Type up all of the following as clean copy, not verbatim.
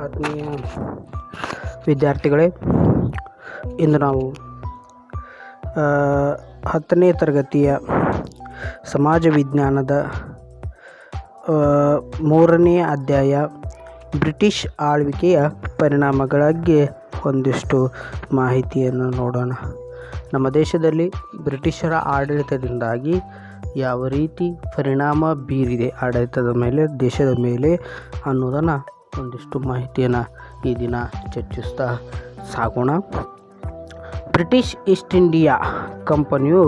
ಆತ್ಮೀಯ ವಿದ್ಯಾರ್ಥಿಗಳೇ, ಇಂದು ನಾವು 10ನೇ ತರಗತಿಯ ಸಮಾಜ ವಿಜ್ಞಾನದ 3ನೇ ಅಧ್ಯಾಯ ಬ್ರಿಟಿಷ್ ಆಳ್ವಿಕೆಯ ಪರಿಣಾಮಗಳಿಗೆ ಒಂದಿಷ್ಟು ಮಾಹಿತಿಯನ್ನು ನೋಡೋಣ. ನಮ್ಮ ದೇಶದಲ್ಲಿ ಬ್ರಿಟಿಷರ ಆಡಳಿತದಿಂದಾಗಿ ಯಾವ ರೀತಿ ಪರಿಣಾಮ ಬೀರಿದೆ ಆಡಳಿತದ ಮೇಲೆ, ದೇಶದ ಮೇಲೆ ಅನ್ನೋದನ್ನು ಒಂದಿಷ್ಟು ಮಾಹಿತಿಯನ್ನು ಈ ದಿನ ಚರ್ಚಿಸ್ತಾ ಸಾಗೋಣ. ಬ್ರಿಟಿಷ್ ಈಸ್ಟ್ ಇಂಡಿಯಾ ಕಂಪನಿಯು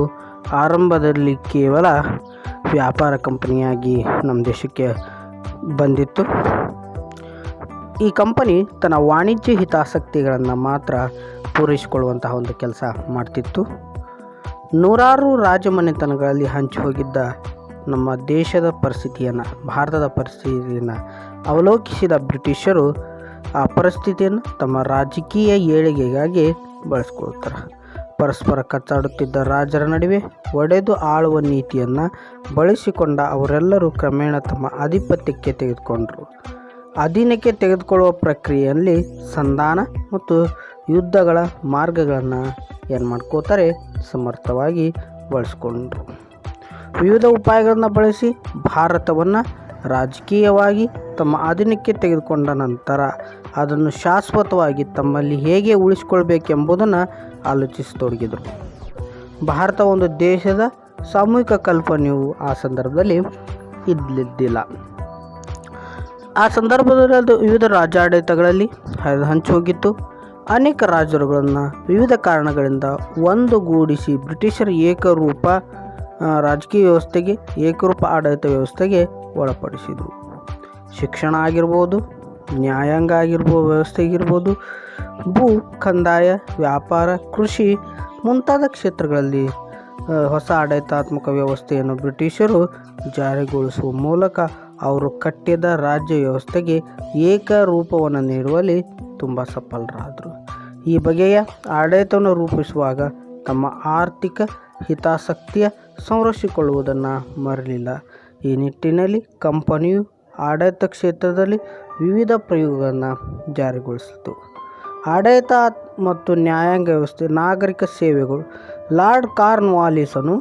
ಆರಂಭದಲ್ಲಿ ಕೇವಲ ವ್ಯಾಪಾರ ಕಂಪನಿಯಾಗಿ ನಮ್ಮ ದೇಶಕ್ಕೆ ಬಂದಿತ್ತು. ಈ ಕಂಪನಿ ತನ್ನ ವಾಣಿಜ್ಯ ಹಿತಾಸಕ್ತಿಗಳನ್ನು ಮಾತ್ರ ಪೂರೈಸಿಕೊಳ್ಳುವಂತಹ ಒಂದು ಕೆಲಸ ಮಾಡ್ತಿತ್ತು. ನೂರಾರು ರಾಜಮನೆತನಗಳಲ್ಲಿ ಹಂಚಿ ಹೋಗಿದ್ದ ನಮ್ಮ ದೇಶದ ಪರಿಸ್ಥಿತಿಯನ್ನು, ಭಾರತದ ಪರಿಸ್ಥಿತಿಯನ್ನು ಅವಲೋಕಿಸಿದ ಬ್ರಿಟಿಷರು ಆ ಪರಿಸ್ಥಿತಿಯನ್ನು ತಮ್ಮ ರಾಜಕೀಯ ಏಳಿಗೆಗಾಗಿ ಬಳಸ್ಕೊಳ್ತಾರೆ. ಪರಸ್ಪರ ಕಚ್ಚಾಡುತ್ತಿದ್ದ ರಾಜರ ನಡುವೆ ಒಡೆದು ಆಳುವ ನೀತಿಯನ್ನು ಬಳಸಿಕೊಂಡ ಅವರೆಲ್ಲರೂ ಕ್ರಮೇಣ ತಮ್ಮ ಆಧಿಪತ್ಯಕ್ಕೆ ತೆಗೆದುಕೊಂಡರು. ಅಧೀನಕ್ಕೆ ತೆಗೆದುಕೊಳ್ಳುವ ಪ್ರಕ್ರಿಯೆಯಲ್ಲಿ ಸಂಧಾನ ಮತ್ತು ಯುದ್ಧಗಳ ಮಾರ್ಗಗಳನ್ನು ಏನು ಮಾಡ್ಕೋತಾರೆ, ಸಮರ್ಥವಾಗಿ ಬಳಸ್ಕೊಂಡ್ರು. ವಿವಿಧ ಉಪಾಯಗಳನ್ನು ಬಳಸಿ ಭಾರತವನ್ನು ರಾಜಕೀಯವಾಗಿ ತಮ್ಮ ಅಧೀನಕ್ಕೆ ತೆಗೆದುಕೊಂಡ ನಂತರ ಅದನ್ನು ಶಾಶ್ವತವಾಗಿ ತಮ್ಮಲ್ಲಿ ಹೇಗೆ ಉಳಿಸಿಕೊಳ್ಬೇಕೆಂಬುದನ್ನು ಆಲೋಚಿಸತೊಡಗಿದರು. ಭಾರತ ಒಂದು ದೇಶದ ಸಾಮೂಹಿಕ ಕಲ್ಪನೆಯು ಆ ಸಂದರ್ಭದಲ್ಲಿ ಇದ್ದಿದ್ದಿಲ್ಲ. ಆ ಸಂದರ್ಭದಲ್ಲಿ ವಿವಿಧ ರಾಜ್ಯಾಡಳಿತಗಳಲ್ಲಿ ಹಂಚಿ ಹೋಗಿತ್ತು. ಅನೇಕ ರಾಜರುಗಳನ್ನು ವಿವಿಧ ಕಾರಣಗಳಿಂದ ಒಂದುಗೂಡಿಸಿ ಬ್ರಿಟಿಷರ ಏಕರೂಪ ರಾಜಕೀಯ ವ್ಯವಸ್ಥೆಗೆ, ಏಕರೂಪ ಆಡಳಿತ ವ್ಯವಸ್ಥೆಗೆ ಒಳಪಡಿಸಿದರು. ಶಿಕ್ಷಣ ಆಗಿರ್ಬೋದು, ನ್ಯಾಯಾಂಗ ವ್ಯವಸ್ಥೆ ಆಗಿರ್ಬೋದು, ಭೂ ಕಂದಾಯ, ವ್ಯಾಪಾರ, ಕೃಷಿ ಮುಂತಾದ ಕ್ಷೇತ್ರಗಳಲ್ಲಿ ಹೊಸ ಆಡಳಿತಾತ್ಮಕ ವ್ಯವಸ್ಥೆಯನ್ನು ಬ್ರಿಟಿಷರು ಜಾರಿಗೊಳಿಸುವ ಮೂಲಕ ಅವರು ಕಟ್ಟಿದ ರಾಜ್ಯ ವ್ಯವಸ್ಥೆಗೆ ಏಕರೂಪವನ್ನು ನೀಡುವಲ್ಲಿ ತುಂಬ ಸಫಲರಾದರು. ಈ ಬಗೆಯ ಆಡಳಿತವನ್ನು ರೂಪಿಸುವಾಗ ತಮ್ಮ ಆರ್ಥಿಕ ಹಿತಾಸಕ್ತಿಯ ಸಂರಕ್ಷಿಸಿಕೊಳ್ಳುವುದನ್ನು ಮರಲಿಲ್ಲ. ಈ ನಿಟ್ಟಿನಲ್ಲಿ ಕಂಪನಿಯು ಆಡಳಿತ ಕ್ಷೇತ್ರದಲ್ಲಿ ವಿವಿಧ ಪ್ರಯೋಗಗಳನ್ನು ಜಾರಿಗೊಳಿಸಿತು. ಆಡಳಿತ ಮತ್ತು ನ್ಯಾಯಾಂಗ ವ್ಯವಸ್ಥೆ, ನಾಗರಿಕ ಸೇವೆಗಳು. ಲಾರ್ಡ್ ಕಾರ್ನ್ವಾಲಿಸನು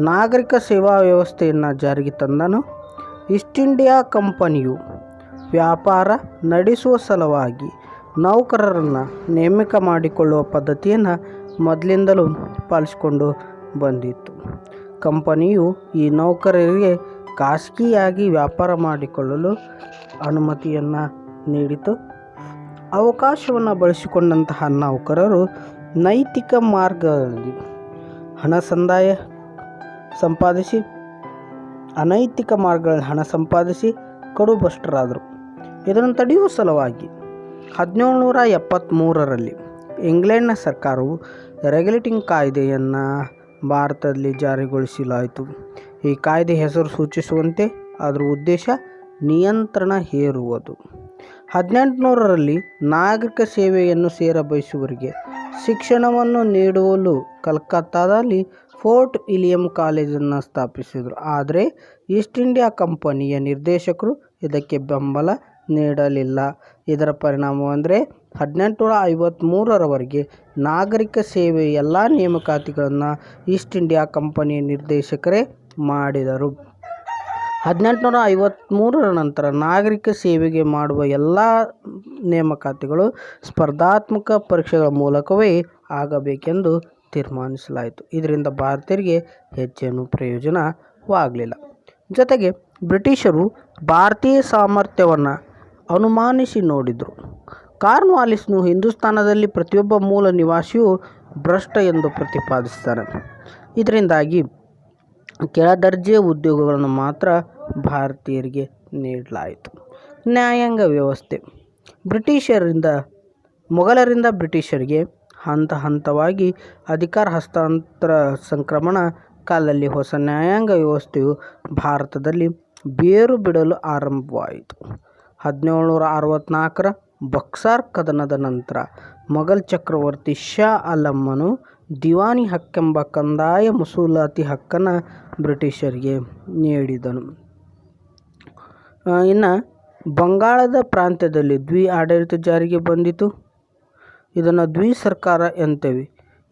ನಾಗರಿಕ ಸೇವಾ ವ್ಯವಸ್ಥೆಯನ್ನು ಜಾರಿಗೆ ತಂದನು. ಈಸ್ಟ್ ಇಂಡಿಯಾ ಕಂಪನಿಯು ವ್ಯಾಪಾರ ನಡೆಸುವ ಸಲುವಾಗಿ ನೌಕರರನ್ನು ನೇಮಕ ಮಾಡಿಕೊಳ್ಳುವ ಪದ್ಧತಿಯನ್ನು ಮೊದಲಿಂದಲೂ ಪಾಲಿಸಿಕೊಂಡು ಬಂದಿತ್ತು. ಕಂಪನಿಯು ಈ ನೌಕರರಿಗೆ ಖಾಸಗಿಯಾಗಿ ವ್ಯಾಪಾರ ಮಾಡಿಕೊಳ್ಳಲು ಅನುಮತಿಯನ್ನು ನೀಡಿತು. ಅವಕಾಶವನ್ನು ಬಳಸಿಕೊಂಡಂತಹ ನೌಕರರು ನೈತಿಕ ಮಾರ್ಗದಲ್ಲಿ ಅನೈತಿಕ ಮಾರ್ಗಗಳಲ್ಲಿ ಹಣ ಸಂಪಾದಿಸಿ ಕಡುಬಷ್ಟರಾದರು. ಇದನ್ನು ತಡೆಯುವ ಸಲುವಾಗಿ 1773ರಲ್ಲಿ ಇಂಗ್ಲೆಂಡ್ನ ಸರ್ಕಾರವು ರೆಗ್ಯುಲೇಟಿಂಗ್ ಕಾಯ್ದೆಯನ್ನು ಭಾರತದಲ್ಲಿ ಜಾರಿಗೊಳಿಸಲಾಯಿತು. ಈ ಕಾಯ್ದೆ ಹೆಸರು ಸೂಚಿಸುವಂತೆ ಅದರ ಉದ್ದೇಶ ನಿಯಂತ್ರಣ ಹೇರುವುದು. 1800ರಲ್ಲಿ ನಾಗರಿಕ ಸೇವೆಯನ್ನು ಸೇರಬಯಸುವವರಿಗೆ ಶಿಕ್ಷಣವನ್ನು ನೀಡಲು ಕಲ್ಕತ್ತಾದಲ್ಲಿ ಫೋರ್ಟ್ ವಿಲಿಯಂ ಕಾಲೇಜನ್ನು ಸ್ಥಾಪಿಸಿದರು. ಆದರೆ ಈಸ್ಟ್ ಇಂಡಿಯಾ ಕಂಪನಿಯ ನಿರ್ದೇಶಕರು ಇದಕ್ಕೆ ಬೆಂಬಲ ನೀಡಲಿಲ್ಲ. ಇದರ ಪರಿಣಾಮವೆಂದರೆ 1853ರವರೆಗೆ ನಾಗರಿಕ ಸೇವೆಯ ಎಲ್ಲ ನೇಮಕಾತಿಗಳನ್ನು ಈಸ್ಟ್ ಇಂಡಿಯಾ ಕಂಪನಿಯ ನಿರ್ದೇಶಕರೇ ಮಾಡಿದರು. 1853ರ ನಂತರ ನಾಗರಿಕ ಸೇವೆಗೆ ಮಾಡುವ ಎಲ್ಲ ನೇಮಕಾತಿಗಳು ಸ್ಪರ್ಧಾತ್ಮಕ ಪರೀಕ್ಷೆಗಳ ಮೂಲಕವೇ ಆಗಬೇಕೆಂದು ತೀರ್ಮಾನಿಸಲಾಯಿತು. ಇದರಿಂದ ಭಾರತೀಯರಿಗೆ ಹೆಚ್ಚೇನು ಪ್ರಯೋಜನವಾಗಲಿಲ್ಲ. ಜೊತೆಗೆ ಬ್ರಿಟಿಷರು ಭಾರತೀಯ ಸಾಮರ್ಥ್ಯವನ್ನು ಅನುಮಾನಿಸಿ ನೋಡಿದರು. ಕಾರ್ನ್ವಾಲಿಸನು ಹಿಂದೂಸ್ತಾನದಲ್ಲಿ ಪ್ರತಿಯೊಬ್ಬ ಮೂಲ ನಿವಾಸಿಯೂ ಭ್ರಷ್ಟ ಎಂದು ಪ್ರತಿಪಾದಿಸ್ತಾನೆ. ಇದರಿಂದಾಗಿ ಕೆಳದರ್ಜೆಯ ಉದ್ಯೋಗಗಳನ್ನು ಮಾತ್ರ ಭಾರತೀಯರಿಗೆ ನೀಡಲಾಯಿತು. ನ್ಯಾಯಾಂಗ ವ್ಯವಸ್ಥೆ. ಮೊಘಲರಿಂದ ಬ್ರಿಟಿಷರಿಗೆ ಹಂತ ಹಂತವಾಗಿ ಅಧಿಕಾರ ಹಸ್ತಾಂತರ ಸಂಕ್ರಮಣ ಕಾಲದಲ್ಲಿ ಹೊಸ ನ್ಯಾಯಾಂಗ ವ್ಯವಸ್ಥೆಯು ಭಾರತದಲ್ಲಿ ಬೇರು ಬಿಡಲು ಆರಂಭವಾಯಿತು. 1764ರ ಬಕ್ಸಾರ್ ಕದನದ ನಂತರ ಮೊಘಲ್ ಚಕ್ರವರ್ತಿ ಶಾ ಆಲಮನು ದಿವಾನಿ ಹಕ್ಕೆಂಬ ಕಂದಾಯ ವಸೂಲಾತಿ ಹಕ್ಕನ್ನು ಬ್ರಿಟಿಷರಿಗೆ ನೀಡಿದನು. ಇನ್ನು ಬಂಗಾಳದ ಪ್ರಾಂತ್ಯದಲ್ಲಿ ಆಡಳಿತ ಜಾರಿಗೆ ಬಂದಿತು. ಇದನ್ನು ಸರ್ಕಾರ ಎಂತೇವೆ.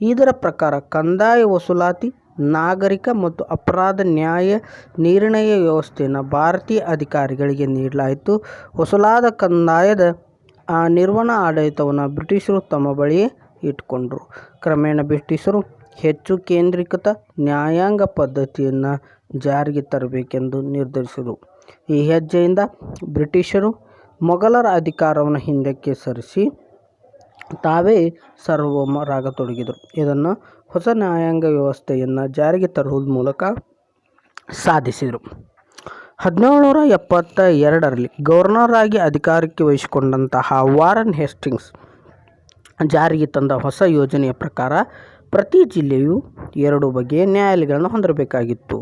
ಇದರ ಪ್ರಕಾರ ಕಂದಾಯ ವಸೂಲಾತಿ, ನಾಗರಿಕ ಮತ್ತು ಅಪರಾಧ ನ್ಯಾಯ ನಿರ್ಣಯ ವ್ಯವಸ್ಥೆಯನ್ನು ಭಾರತೀಯ ಅಧಿಕಾರಿಗಳಿಗೆ ನೀಡಲಾಯಿತು. ವಸೂಲಾದ ಕಂದಾಯದ ನಿರ್ವಹಣಾ ಆಡಳಿತವನ್ನು ಬ್ರಿಟಿಷರು ತಮ್ಮ ಬಳಿಯೇ ಇಟ್ಟುಕೊಂಡರು. ಕ್ರಮೇಣ ಬ್ರಿಟಿಷರು ಹೆಚ್ಚು ಕೇಂದ್ರೀಕೃತ ನ್ಯಾಯಾಂಗ ಪದ್ಧತಿಯನ್ನು ಜಾರಿಗೆ ತರಬೇಕೆಂದು ನಿರ್ಧರಿಸಿದರು. ಈ ಹೆಜ್ಜೆಯಿಂದ ಬ್ರಿಟಿಷರು ಮೊಘಲರ ಅಧಿಕಾರವನ್ನು ಹಿಂದಕ್ಕೆ ಸರಿಸಿ ತಾವೇ ಸಾರ್ವಭೌಮರಾಗತೊಡಗಿದರು. ಇದನ್ನು ಹೊಸ ನ್ಯಾಯಾಂಗ ವ್ಯವಸ್ಥೆಯನ್ನು ಜಾರಿಗೆ ತರುವುದರ ಮೂಲಕ ಸಾಧಿಸಿದರು. 1772ರಲ್ಲಿ ಗವರ್ನರ್ ಆಗಿ ಅಧಿಕಾರಕ್ಕೆ ವಹಿಸಿಕೊಂಡಂತಹ ವಾರನ್ ಹೇಸ್ಟಿಂಗ್ಸ್ ಜಾರಿಗೆ ತಂದ ಹೊಸ ಯೋಜನೆಯ ಪ್ರಕಾರ ಪ್ರತಿ ಜಿಲ್ಲೆಯು 2 ಬಗೆಯ ನ್ಯಾಯಾಲಯಗಳನ್ನು ಹೊಂದಿರಬೇಕಾಗಿತ್ತು.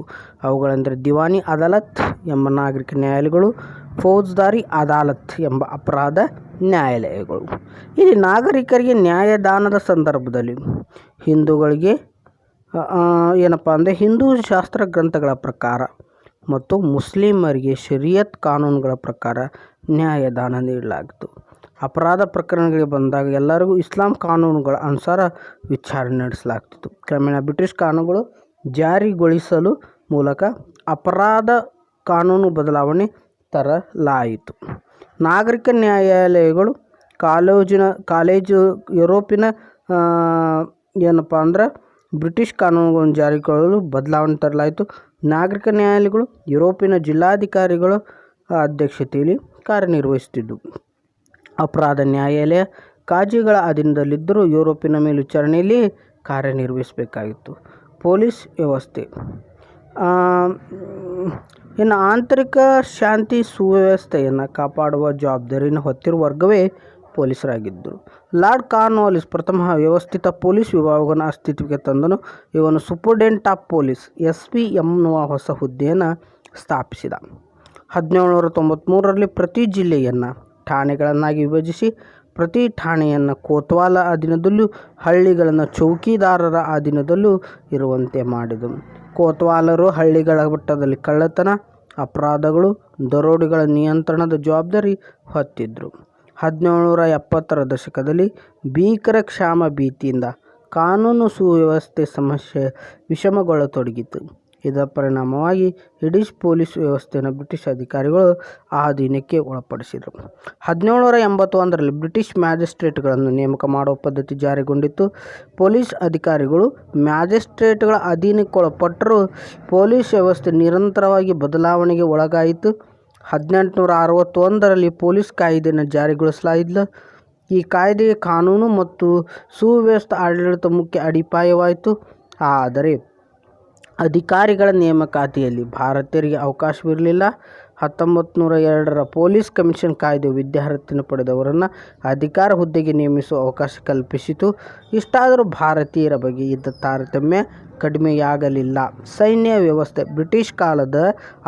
ಅವುಗಳೆಂದರೆ ದಿವಾನಿ ಅದಾಲತ್ ಎಂಬ ನಾಗರಿಕ ನ್ಯಾಯಾಲಯಗಳು, ಫೌಜ್ದಾರಿ ಅದಾಲತ್ ಎಂಬ ಅಪರಾಧ ನ್ಯಾಯಾಲಯಗಳು. ಇಲ್ಲಿ ನಾಗರಿಕರಿಗೆ ನ್ಯಾಯದಾನದ ಸಂದರ್ಭದಲ್ಲಿ ಹಿಂದೂಗಳಿಗೆ ಹಿಂದೂ ಶಾಸ್ತ್ರ ಗ್ರಂಥಗಳ ಪ್ರಕಾರ ಮತ್ತು ಮುಸ್ಲಿಮರಿಗೆ ಶರಿಯತ್ ಕಾನೂನುಗಳ ಪ್ರಕಾರ ನ್ಯಾಯದಾನ ನೀಡಲಾಗಿತ್ತು. ಅಪರಾಧ ಪ್ರಕರಣಗಳಿಗೆ ಬಂದಾಗ ಎಲ್ಲರಿಗೂ ಇಸ್ಲಾಂ ಕಾನೂನುಗಳ ಅನುಸಾರ ವಿಚಾರಣೆ ನಡೆಸಲಾಗ್ತಿತ್ತು. ಕ್ರಮೇಣ ಬ್ರಿಟಿಷ್ ಕಾನೂನುಗಳು ಜಾರಿಗೊಳಿಸಲು ಮೂಲಕ ಅಪರಾಧ ಕಾನೂನು ಬದಲಾವಣೆ ತರಲಾಯಿತು. ನಾಗರಿಕ ನ್ಯಾಯಾಲಯಗಳು ಯುರೋಪಿನ ಬ್ರಿಟಿಷ್ ಕಾನೂನುಗಳನ್ನು ಜಾರಿಗೊಳ್ಳಲು ಬದಲಾವಣೆ ತರಲಾಯಿತು. ನಾಗರಿಕ ನ್ಯಾಯಾಲಯಗಳು ಯುರೋಪಿನ ಜಿಲ್ಲಾಧಿಕಾರಿಗಳ ಅಧ್ಯಕ್ಷತೆಯಲ್ಲಿ ಕಾರ್ಯನಿರ್ವಹಿಸುತ್ತಿದ್ದವು. ಅಪರಾಧ ನ್ಯಾಯಾಲಯ ಕಾಜಿಗಳ ಅಧೀನದಲ್ಲಿದ್ದರೂ ಯುರೋಪಿನ ಮೇಲ್ವಿಚಾರಣೆಯಲ್ಲಿ ಕಾರ್ಯನಿರ್ವಹಿಸಬೇಕಾಗಿತ್ತು. ಪೊಲೀಸ್ ವ್ಯವಸ್ಥೆ ಆಂತರಿಕ ಶಾಂತಿ ಸುವ್ಯವಸ್ಥೆಯನ್ನು ಕಾಪಾಡುವ ಜವಾಬ್ದಾರಿಯನ್ನು ಹೊತ್ತಿರುವ ವರ್ಗವೇ ಪೊಲೀಸರಾಗಿದ್ದರು. ಲಾರ್ಡ್ ಕಾರ್ನ್ವಾಲಿಸ್ ಪ್ರಥಮ ವ್ಯವಸ್ಥಿತ ಪೊಲೀಸ್ ವಿಭಾಗವನ್ನು ಅಸ್ತಿತ್ವಕ್ಕೆ ತಂದನು. ಇವನು ಸೂಪರಿಂಟೆಂಡೆಂಟ್ ಆಫ್ ಪೊಲೀಸ್ SP ಎನ್ನುವ ಹೊಸ ಹುದ್ದೆಯನ್ನು ಸ್ಥಾಪಿಸಿದ. 1793ರಲ್ಲಿ ಪ್ರತಿ ಜಿಲ್ಲೆಯನ್ನು ಠಾಣೆಗಳನ್ನಾಗಿ ವಿಭಜಿಸಿ ಪ್ರತಿ ಠಾಣೆಯನ್ನು ಕೋತ್ವಾಲ ಅಧೀನದಲ್ಲೂ ಹಳ್ಳಿಗಳನ್ನು ಚೌಕಿದಾರರ ಅಧೀನದಲ್ಲೂ ಇರುವಂತೆ ಮಾಡಿದನು. ಕೋತ್ವಾಲರು ಹಳ್ಳಿಗಳ ಮಟ್ಟದಲ್ಲಿ ಕಳ್ಳತನ, ಅಪರಾಧಗಳು, ದರೋಡೆಗಳ ನಿಯಂತ್ರಣದ ಜವಾಬ್ದಾರಿ ಹೊತ್ತಿದ್ದರು. 1770ರ ದಶಕದಲ್ಲಿ ಭೀಕರ ಕ್ಷಾಮ ಭೀತಿಯಿಂದ ಕಾನೂನು ಸುವ್ಯವಸ್ಥೆ ಸಮಸ್ಯೆ ವಿಷಮಗೊಳ್ಳತೊಡಗಿತು. ಇದರ ಪರಿಣಾಮವಾಗಿ ಇಡೀ ಪೊಲೀಸ್ ವ್ಯವಸ್ಥೆಯನ್ನು ಬ್ರಿಟಿಷ್ ಅಧಿಕಾರಿಗಳು ಅಧೀನಕ್ಕೆ ಒಳಪಡಿಸಿದರು. 1781ರಲ್ಲಿ ಬ್ರಿಟಿಷ್ ಮ್ಯಾಜಿಸ್ಟ್ರೇಟ್ಗಳನ್ನು ನೇಮಕ ಮಾಡುವ ಪದ್ಧತಿ ಜಾರಿಗೊಂಡಿತು. ಪೊಲೀಸ್ ಅಧಿಕಾರಿಗಳು ಮ್ಯಾಜಿಸ್ಟ್ರೇಟ್ಗಳ ಅಧೀನಕ್ಕೊಳಪಟ್ಟರೂ ಪೊಲೀಸ್ ವ್ಯವಸ್ಥೆ ನಿರಂತರವಾಗಿ ಬದಲಾವಣೆಗೆ ಒಳಗಾಯಿತು. 1861ರಲ್ಲಿ ಪೊಲೀಸ್ ಕಾಯ್ದೆಯನ್ನು ಜಾರಿಗೊಳಿಸಲಾಯಿತು. ಈ ಕಾಯ್ದೆಗೆ ಕಾನೂನು ಮತ್ತು ಸುವ್ಯವಸ್ಥೆ ಆಡಳಿತ ಮುಖ್ಯ ಅಡಿಪಾಯವಾಯಿತು. ಆದರೆ ಅಧಿಕಾರಿಗಳ ನೇಮಕಾತಿಯಲ್ಲಿ ಭಾರತೀಯರಿಗೆ ಅವಕಾಶವಿರಲಿಲ್ಲ. 1902ರ ಪೊಲೀಸ್ ಕಮಿಷನ್ ಕಾಯ್ದೆಯು ವಿದ್ಯಾರ್ಹತೆ ಪಡೆದವರನ್ನು ಅಧಿಕಾರ ಹುದ್ದೆಗೆ ನೇಮಿಸುವ ಅವಕಾಶ ಕಲ್ಪಿಸಿತು. ಇಷ್ಟಾದರೂ ಭಾರತೀಯರ ಬಗ್ಗೆ ಇದ್ದ ತಾರತಮ್ಯ ಕಡಿಮೆಯಾಗಲಿಲ್ಲ. ಸೈನ್ಯ ವ್ಯವಸ್ಥೆ ಬ್ರಿಟಿಷ್ ಕಾಲದ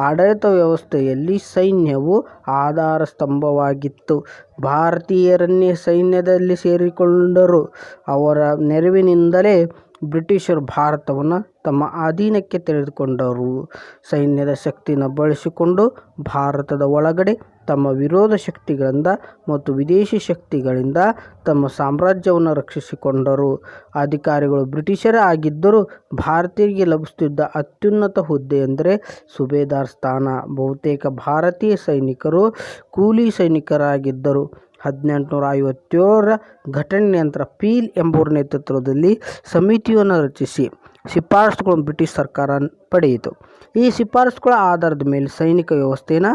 ಆಡಳಿತ ವ್ಯವಸ್ಥೆಯಲ್ಲಿ ಸೈನ್ಯವು ಆಧಾರ ಸ್ತಂಭವಾಗಿತ್ತು. ಭಾರತೀಯರನ್ನೇ ಸೈನ್ಯದಲ್ಲಿ ಸೇರಿಕೊಂಡರು. ಅವರ ನೆರವಿನಿಂದಲೇ ಬ್ರಿಟಿಷರು ಭಾರತವನ್ನು ತಮ್ಮ ಅಧೀನಕ್ಕೆ ತೆಗೆದುಕೊಂಡರು. ಸೈನ್ಯದ ಶಕ್ತಿಯನ್ನು ಬಳಸಿಕೊಂಡು ಭಾರತದ ಒಳಗಡೆ ತಮ್ಮ ವಿರೋಧ ಶಕ್ತಿಗಳಿಂದ ಮತ್ತು ವಿದೇಶಿ ಶಕ್ತಿಗಳಿಂದ ತಮ್ಮ ಸಾಮ್ರಾಜ್ಯವನ್ನು ರಕ್ಷಿಸಿಕೊಂಡರು. ಅಧಿಕಾರಿಗಳು ಬ್ರಿಟಿಷರೇ ಆಗಿದ್ದರೂ ಭಾರತೀಯರಿಗೆ ಲಭಿಸುತ್ತಿದ್ದ ಅತ್ಯುನ್ನತ ಹುದ್ದೆ ಎಂದರೆ ಸುಬೇದಾರ್ ಸ್ಥಾನ. ಬಹುತೇಕ ಭಾರತೀಯ ಸೈನಿಕರು ಕೂಲಿ ಸೈನಿಕರಾಗಿದ್ದರು. 1857ರ ಘಟನೆ ನಂತರ ಪೀಲ್ ಎಂಬುವರ ನೇತೃತ್ವದಲ್ಲಿ ಸಮಿತಿಯನ್ನು ರಚಿಸಿ ಶಿಫಾರಸುಗಳನ್ನು ಬ್ರಿಟಿಷ್ ಸರ್ಕಾರ ಪಡೆಯಿತು. ಈ ಶಿಫಾರಸುಗಳ ಆಧಾರದ ಮೇಲೆ ಸೈನಿಕ ವ್ಯವಸ್ಥೆಯನ್ನು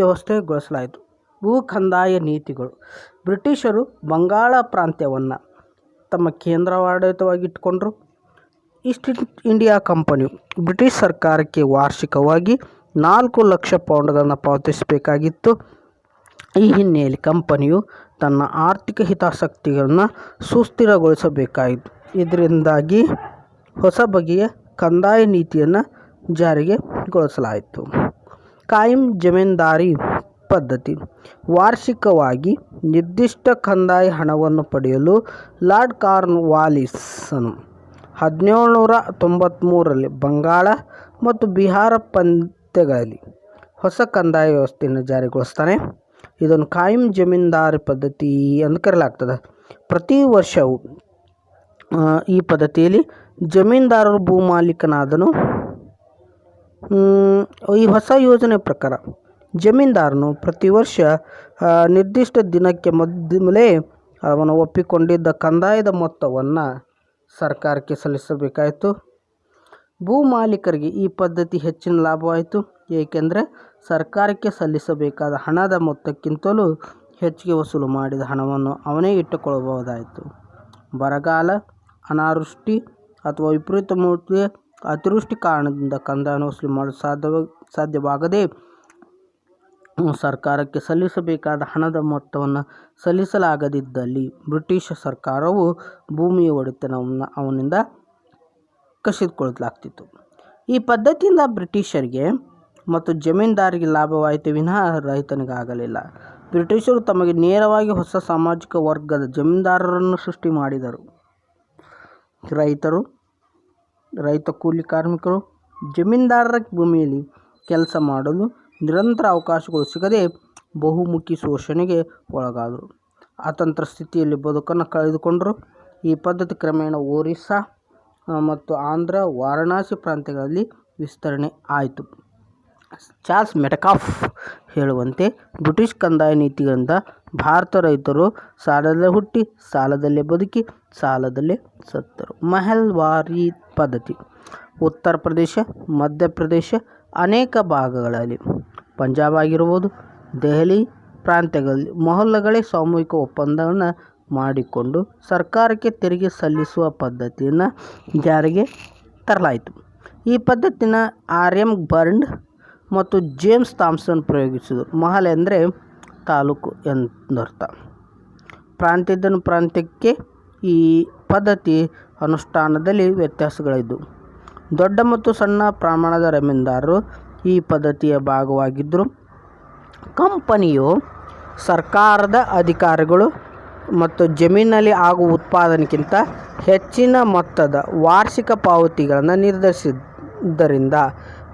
ವ್ಯವಸ್ಥೆಗೊಳಿಸಲಾಯಿತು. ಭೂ ಕಂದಾಯ ನೀತಿಗಳು ಬ್ರಿಟಿಷರು ಬಂಗಾಳ ಪ್ರಾಂತ್ಯವನ್ನು ತಮ್ಮ ಕೇಂದ್ರಾಡಳಿತವಾಗಿಟ್ಟುಕೊಂಡರು. ಈಸ್ಟ್ ಇಂಡಿಯಾ ಕಂಪನಿಯು ಬ್ರಿಟಿಷ್ ಸರ್ಕಾರಕ್ಕೆ ವಾರ್ಷಿಕವಾಗಿ 4 ಲಕ್ಷ ಪೌಂಡ್ಗಳನ್ನು ಪಾವತಿಸಬೇಕಾಗಿತ್ತು. ಈ ಹಿನ್ನೆಲೆಯಲ್ಲಿ ಕಂಪನಿಯು ತನ್ನ ಆರ್ಥಿಕ ಹಿತಾಸಕ್ತಿಗಳನ್ನು ಸುಸ್ಥಿರಗೊಳಿಸಬೇಕಾಯಿತು. ಇದರಿಂದಾಗಿ ಹೊಸ ಬಗೆಯ ಕಂದಾಯ ನೀತಿಯನ್ನು ಜಾರಿಗೊಳಿಸಲಾಯಿತು. ಕಾಯಂ ಜಮೀನ್ದಾರಿ ಪದ್ಧತಿ ವಾರ್ಷಿಕವಾಗಿ ನಿರ್ದಿಷ್ಟ ಕಂದಾಯ ಹಣವನ್ನು ಪಡೆಯಲು ಲಾರ್ಡ್ ಕಾರ್ನ್ವಾಲಿಸನು 1793ರಲ್ಲಿ ಬಂಗಾಳ ಮತ್ತು ಬಿಹಾರ ಪ್ರಾಂತ್ಯಗಳಲ್ಲಿ ಹೊಸ ಕಂದಾಯ ವ್ಯವಸ್ಥೆಯನ್ನು ಜಾರಿಗೊಳಿಸ್ತಾನೆ. ಇದನ್ನು ಕಾಯಂ ಜಮೀನ್ದಾರಿ ಪದ್ಧತಿ ಎಂದು ಕರೆಯಲಾಗ್ತದೆ. ಪ್ರತಿ ವರ್ಷವೂ ಈ ಪದ್ಧತಿಯಲ್ಲಿ ಜಮೀನ್ದಾರರು ಭೂಮಾಲೀಕನಾದನು. ಈ ಹೊಸ ಯೋಜನೆ ಪ್ರಕಾರ ಜಮೀನ್ದಾರನು ಪ್ರತಿ ವರ್ಷ ನಿರ್ದಿಷ್ಟ ದಿನಕ್ಕೆ ಮೊದಲೇ ಅವನು ಒಪ್ಪಿಕೊಂಡಿದ್ದ ಕಂದಾಯದ ಮೊತ್ತವನ್ನು ಸರ್ಕಾರಕ್ಕೆ ಸಲ್ಲಿಸಬೇಕಾಯಿತು. ಭೂಮಾಲೀಕರಿಗೆ ಈ ಪದ್ಧತಿ ಹೆಚ್ಚಿನ ಲಾಭವಾಯಿತು, ಏಕೆಂದರೆ ಸರ್ಕಾರಕ್ಕೆ ಸಲ್ಲಿಸಬೇಕಾದ ಹಣದ ಮೊತ್ತಕ್ಕಿಂತಲೂ ಹೆಚ್ಚಿಗೆ ವಸೂಲು ಮಾಡಿದ ಹಣವನ್ನು ಅವನೇ ಇಟ್ಟುಕೊಳ್ಳಬಹುದಾಯಿತು. ಬರಗಾಲ, ಅನಾವೃಷ್ಟಿ ಅಥವಾ ವಿಪರೀತ ಅತಿವೃಷ್ಟಿ ಕಾರಣದಿಂದ ಕಂದಾಯ ವಸೂಲು ಮಾಡಲು ಸಾಧ್ಯವಾಗದೆ ಸರ್ಕಾರಕ್ಕೆ ಸಲ್ಲಿಸಬೇಕಾದ ಹಣದ ಮೊತ್ತವನ್ನು ಸಲ್ಲಿಸಲಾಗದಿದ್ದಲ್ಲಿ ಬ್ರಿಟಿಷ್ ಸರ್ಕಾರವು ಭೂಮಿಯ ಒಡೆತನವನ್ನು ಅವನಿಂದ ಕಸಿದುಕೊಳ್ಳಲಾಗ್ತಿತ್ತು. ಈ ಪದ್ಧತಿಯಿಂದ ಬ್ರಿಟಿಷರಿಗೆ ಮತ್ತು ಜಮೀನ್ದಾರಿಗೆ ಲಾಭವಾಯಿತು ವಿನಃ ರೈತನಿಗಾಗಲಿಲ್ಲ. ಬ್ರಿಟಿಷರು ತಮಗೆ ನೇರವಾಗಿ ಹೊಸ ಸಾಮಾಜಿಕ ವರ್ಗದ ಜಮೀನ್ದಾರರನ್ನು ಸೃಷ್ಟಿ ಮಾಡಿದರು. ರೈತ ಕೂಲಿ ಕಾರ್ಮಿಕರು ಜಮೀನ್ದಾರರ ಭೂಮಿಯಲ್ಲಿ ಕೆಲಸ ಮಾಡಲು ನಿರಂತರ ಅವಕಾಶಗಳು ಸಿಗದೆ ಬಹುಮುಖಿ ಶೋಷಣೆಗೆ ಒಳಗಾದರು. ಅತಂತ್ರ ಸ್ಥಿತಿಯಲ್ಲಿ ಬದುಕನ್ನು ಕಳೆದುಕೊಂಡರು. ಈ ಪದ್ಧತಿ ಕ್ರಮೇಣ ಒರಿಸ್ಸಾ ಮತ್ತು ಆಂಧ್ರ, ವಾರಣಾಸಿ ಪ್ರಾಂತ್ಯಗಳಲ್ಲಿ ವಿಸ್ತರಣೆ ಆಯಿತು. ಚಾರ್ಲ್ಸ್ ಮೆಟಕಾಫ್ ಹೇಳುವಂತೆ ಬ್ರಿಟಿಷ್ ಕಂದಾಯ ನೀತಿಗಳಿಂದ ಭಾರತ ರೈತರು ಸಾಲದಲ್ಲೇ ಹುಟ್ಟಿ, ಸಾಲದಲ್ಲೇ ಬದುಕಿ, ಸಾಲದಲ್ಲೇ ಸತ್ತರು. ಮಹಲ್ವಾರಿ ಪದ್ಧತಿ ಉತ್ತರ ಪ್ರದೇಶ, ಮಧ್ಯಪ್ರದೇಶ, ಅನೇಕ ಭಾಗಗಳಲ್ಲಿ, ಪಂಜಾಬ್ ಆಗಿರ್ಬೋದು, ದೆಹಲಿ ಪ್ರಾಂತ್ಯಗಳಲ್ಲಿ ಮೊಹಲ್ಲಾಗಳೇ ಸಾಮೂಹಿಕ ಒಪ್ಪಂದವನ್ನು ಮಾಡಿಕೊಂಡು ಸರ್ಕಾರಕ್ಕೆ ತೆರಿಗೆ ಸಲ್ಲಿಸುವ ಪದ್ಧತಿಯನ್ನು ಜಾರಿಗೆ ತರಲಾಯಿತು. ಈ ಪದ್ಧತಿನ ಆರ್.ಎಂ. ಬರ್ಡ್ ಮತ್ತು ಜೇಮ್ಸ್ ಥಾಮ್ಸನ್ ಪ್ರಯೋಗಿಸಿದರು. ಮಹಲ್ ಎಂದರೆ ತಾಲೂಕು ಎಂದರ್ಥ. ಪ್ರಾಂತ್ಯದಿಂದ ಪ್ರಾಂತ್ಯಕ್ಕೆ ಈ ಪದ್ಧತಿ ಅನುಷ್ಠಾನದಲ್ಲಿ ವ್ಯತ್ಯಾಸಗಳಿದ್ದವು. ದೊಡ್ಡ ಮತ್ತು ಸಣ್ಣ ಪ್ರಮಾಣದ ಜಮೀನ್ದಾರರು ಈ ಪದ್ಧತಿಯ ಭಾಗವಾಗಿದ್ದರು. ಕಂಪನಿಯು ಸರ್ಕಾರದ ಅಧಿಕಾರಿಗಳು ಮತ್ತು ಜಮೀನಿನಲ್ಲಿ ಆಗುವ ಉತ್ಪಾದನೆಗಿಂತ ಹೆಚ್ಚಿನ ಮೊತ್ತದ ವಾರ್ಷಿಕ ಪಾವತಿಗಳನ್ನು ನಿರ್ಧರಿಸಿದ್ದರಿಂದ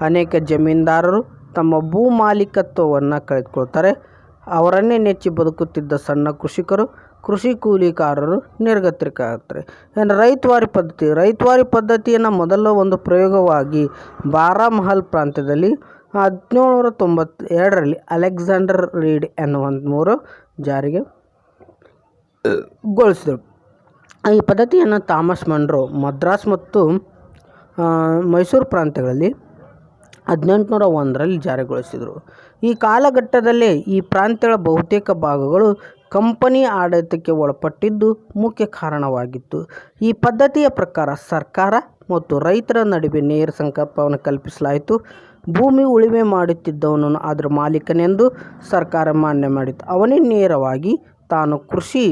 ಅನೇಕ ಜಮೀನ್ದಾರರು ತಮ್ಮ ಭೂ ಮಾಲೀಕತ್ವವನ್ನು ಕಳೆದುಕೊಳ್ತಾರೆ. ಅವರನ್ನೇ ನೆಚ್ಚಿ ಬದುಕುತ್ತಿದ್ದ ಸಣ್ಣ ಕೃಷಿಕರು, ಕೃಷಿ ಕೂಲಿಕಾರರು ನಿರ್ಗತಿಕರಾಗ್ತಾರೆ. ರೈತವಾರಿ ಪದ್ಧತಿಯನ್ನು ಮೊದಲ ಒಂದು ಪ್ರಯೋಗವಾಗಿ ಬಾರಾಮಹಲ್ ಪ್ರಾಂತ್ಯದಲ್ಲಿ 1792ರಲ್ಲಿ ಅಲೆಕ್ಸಾಂಡರ್ ರೀಡ್ ಎನ್ನುವವರು ಜಾರಿಗೆ ಗೊಳಿಸಿದರು. ಈ ಪದ್ಧತಿಯನ್ನು ಥಾಮಸ್ ಮನ್ರೋ ಮದ್ರಾಸ್ ಮತ್ತು ಮೈಸೂರು ಪ್ರಾಂತ್ಯಗಳಲ್ಲಿ 1801ರಲ್ಲಿ ಜಾರಿಗೊಳಿಸಿದರು. ಈ ಕಾಲಘಟ್ಟದಲ್ಲೇ ಈ ಪ್ರಾಂತ್ಯಗಳ ಬಹುತೇಕ ಭಾಗಗಳು ಕಂಪನಿ ಆಡಳಿತಕ್ಕೆ ಒಳಪಟ್ಟಿದ್ದು ಮುಖ್ಯ ಕಾರಣವಾಗಿತ್ತು. ಈ ಪದ್ಧತಿಯ ಪ್ರಕಾರ ಸರ್ಕಾರ ಮತ್ತು ರೈತರ ನಡುವೆ ನೇರ ಸಂಪರ್ಕವನ್ನು ಕಲ್ಪಿಸಲಾಯಿತು. ಭೂಮಿ ಉಳುಮೆ ಮಾಡುತ್ತಿದ್ದವನನ್ನು ಅದರ ಮಾಲೀಕನೆಂದು ಸರ್ಕಾರ ಮಾನ್ಯ ಮಾಡಿತು. ಅವನೇ ನೇರವಾಗಿ ತಾನು ಕೃಷಿ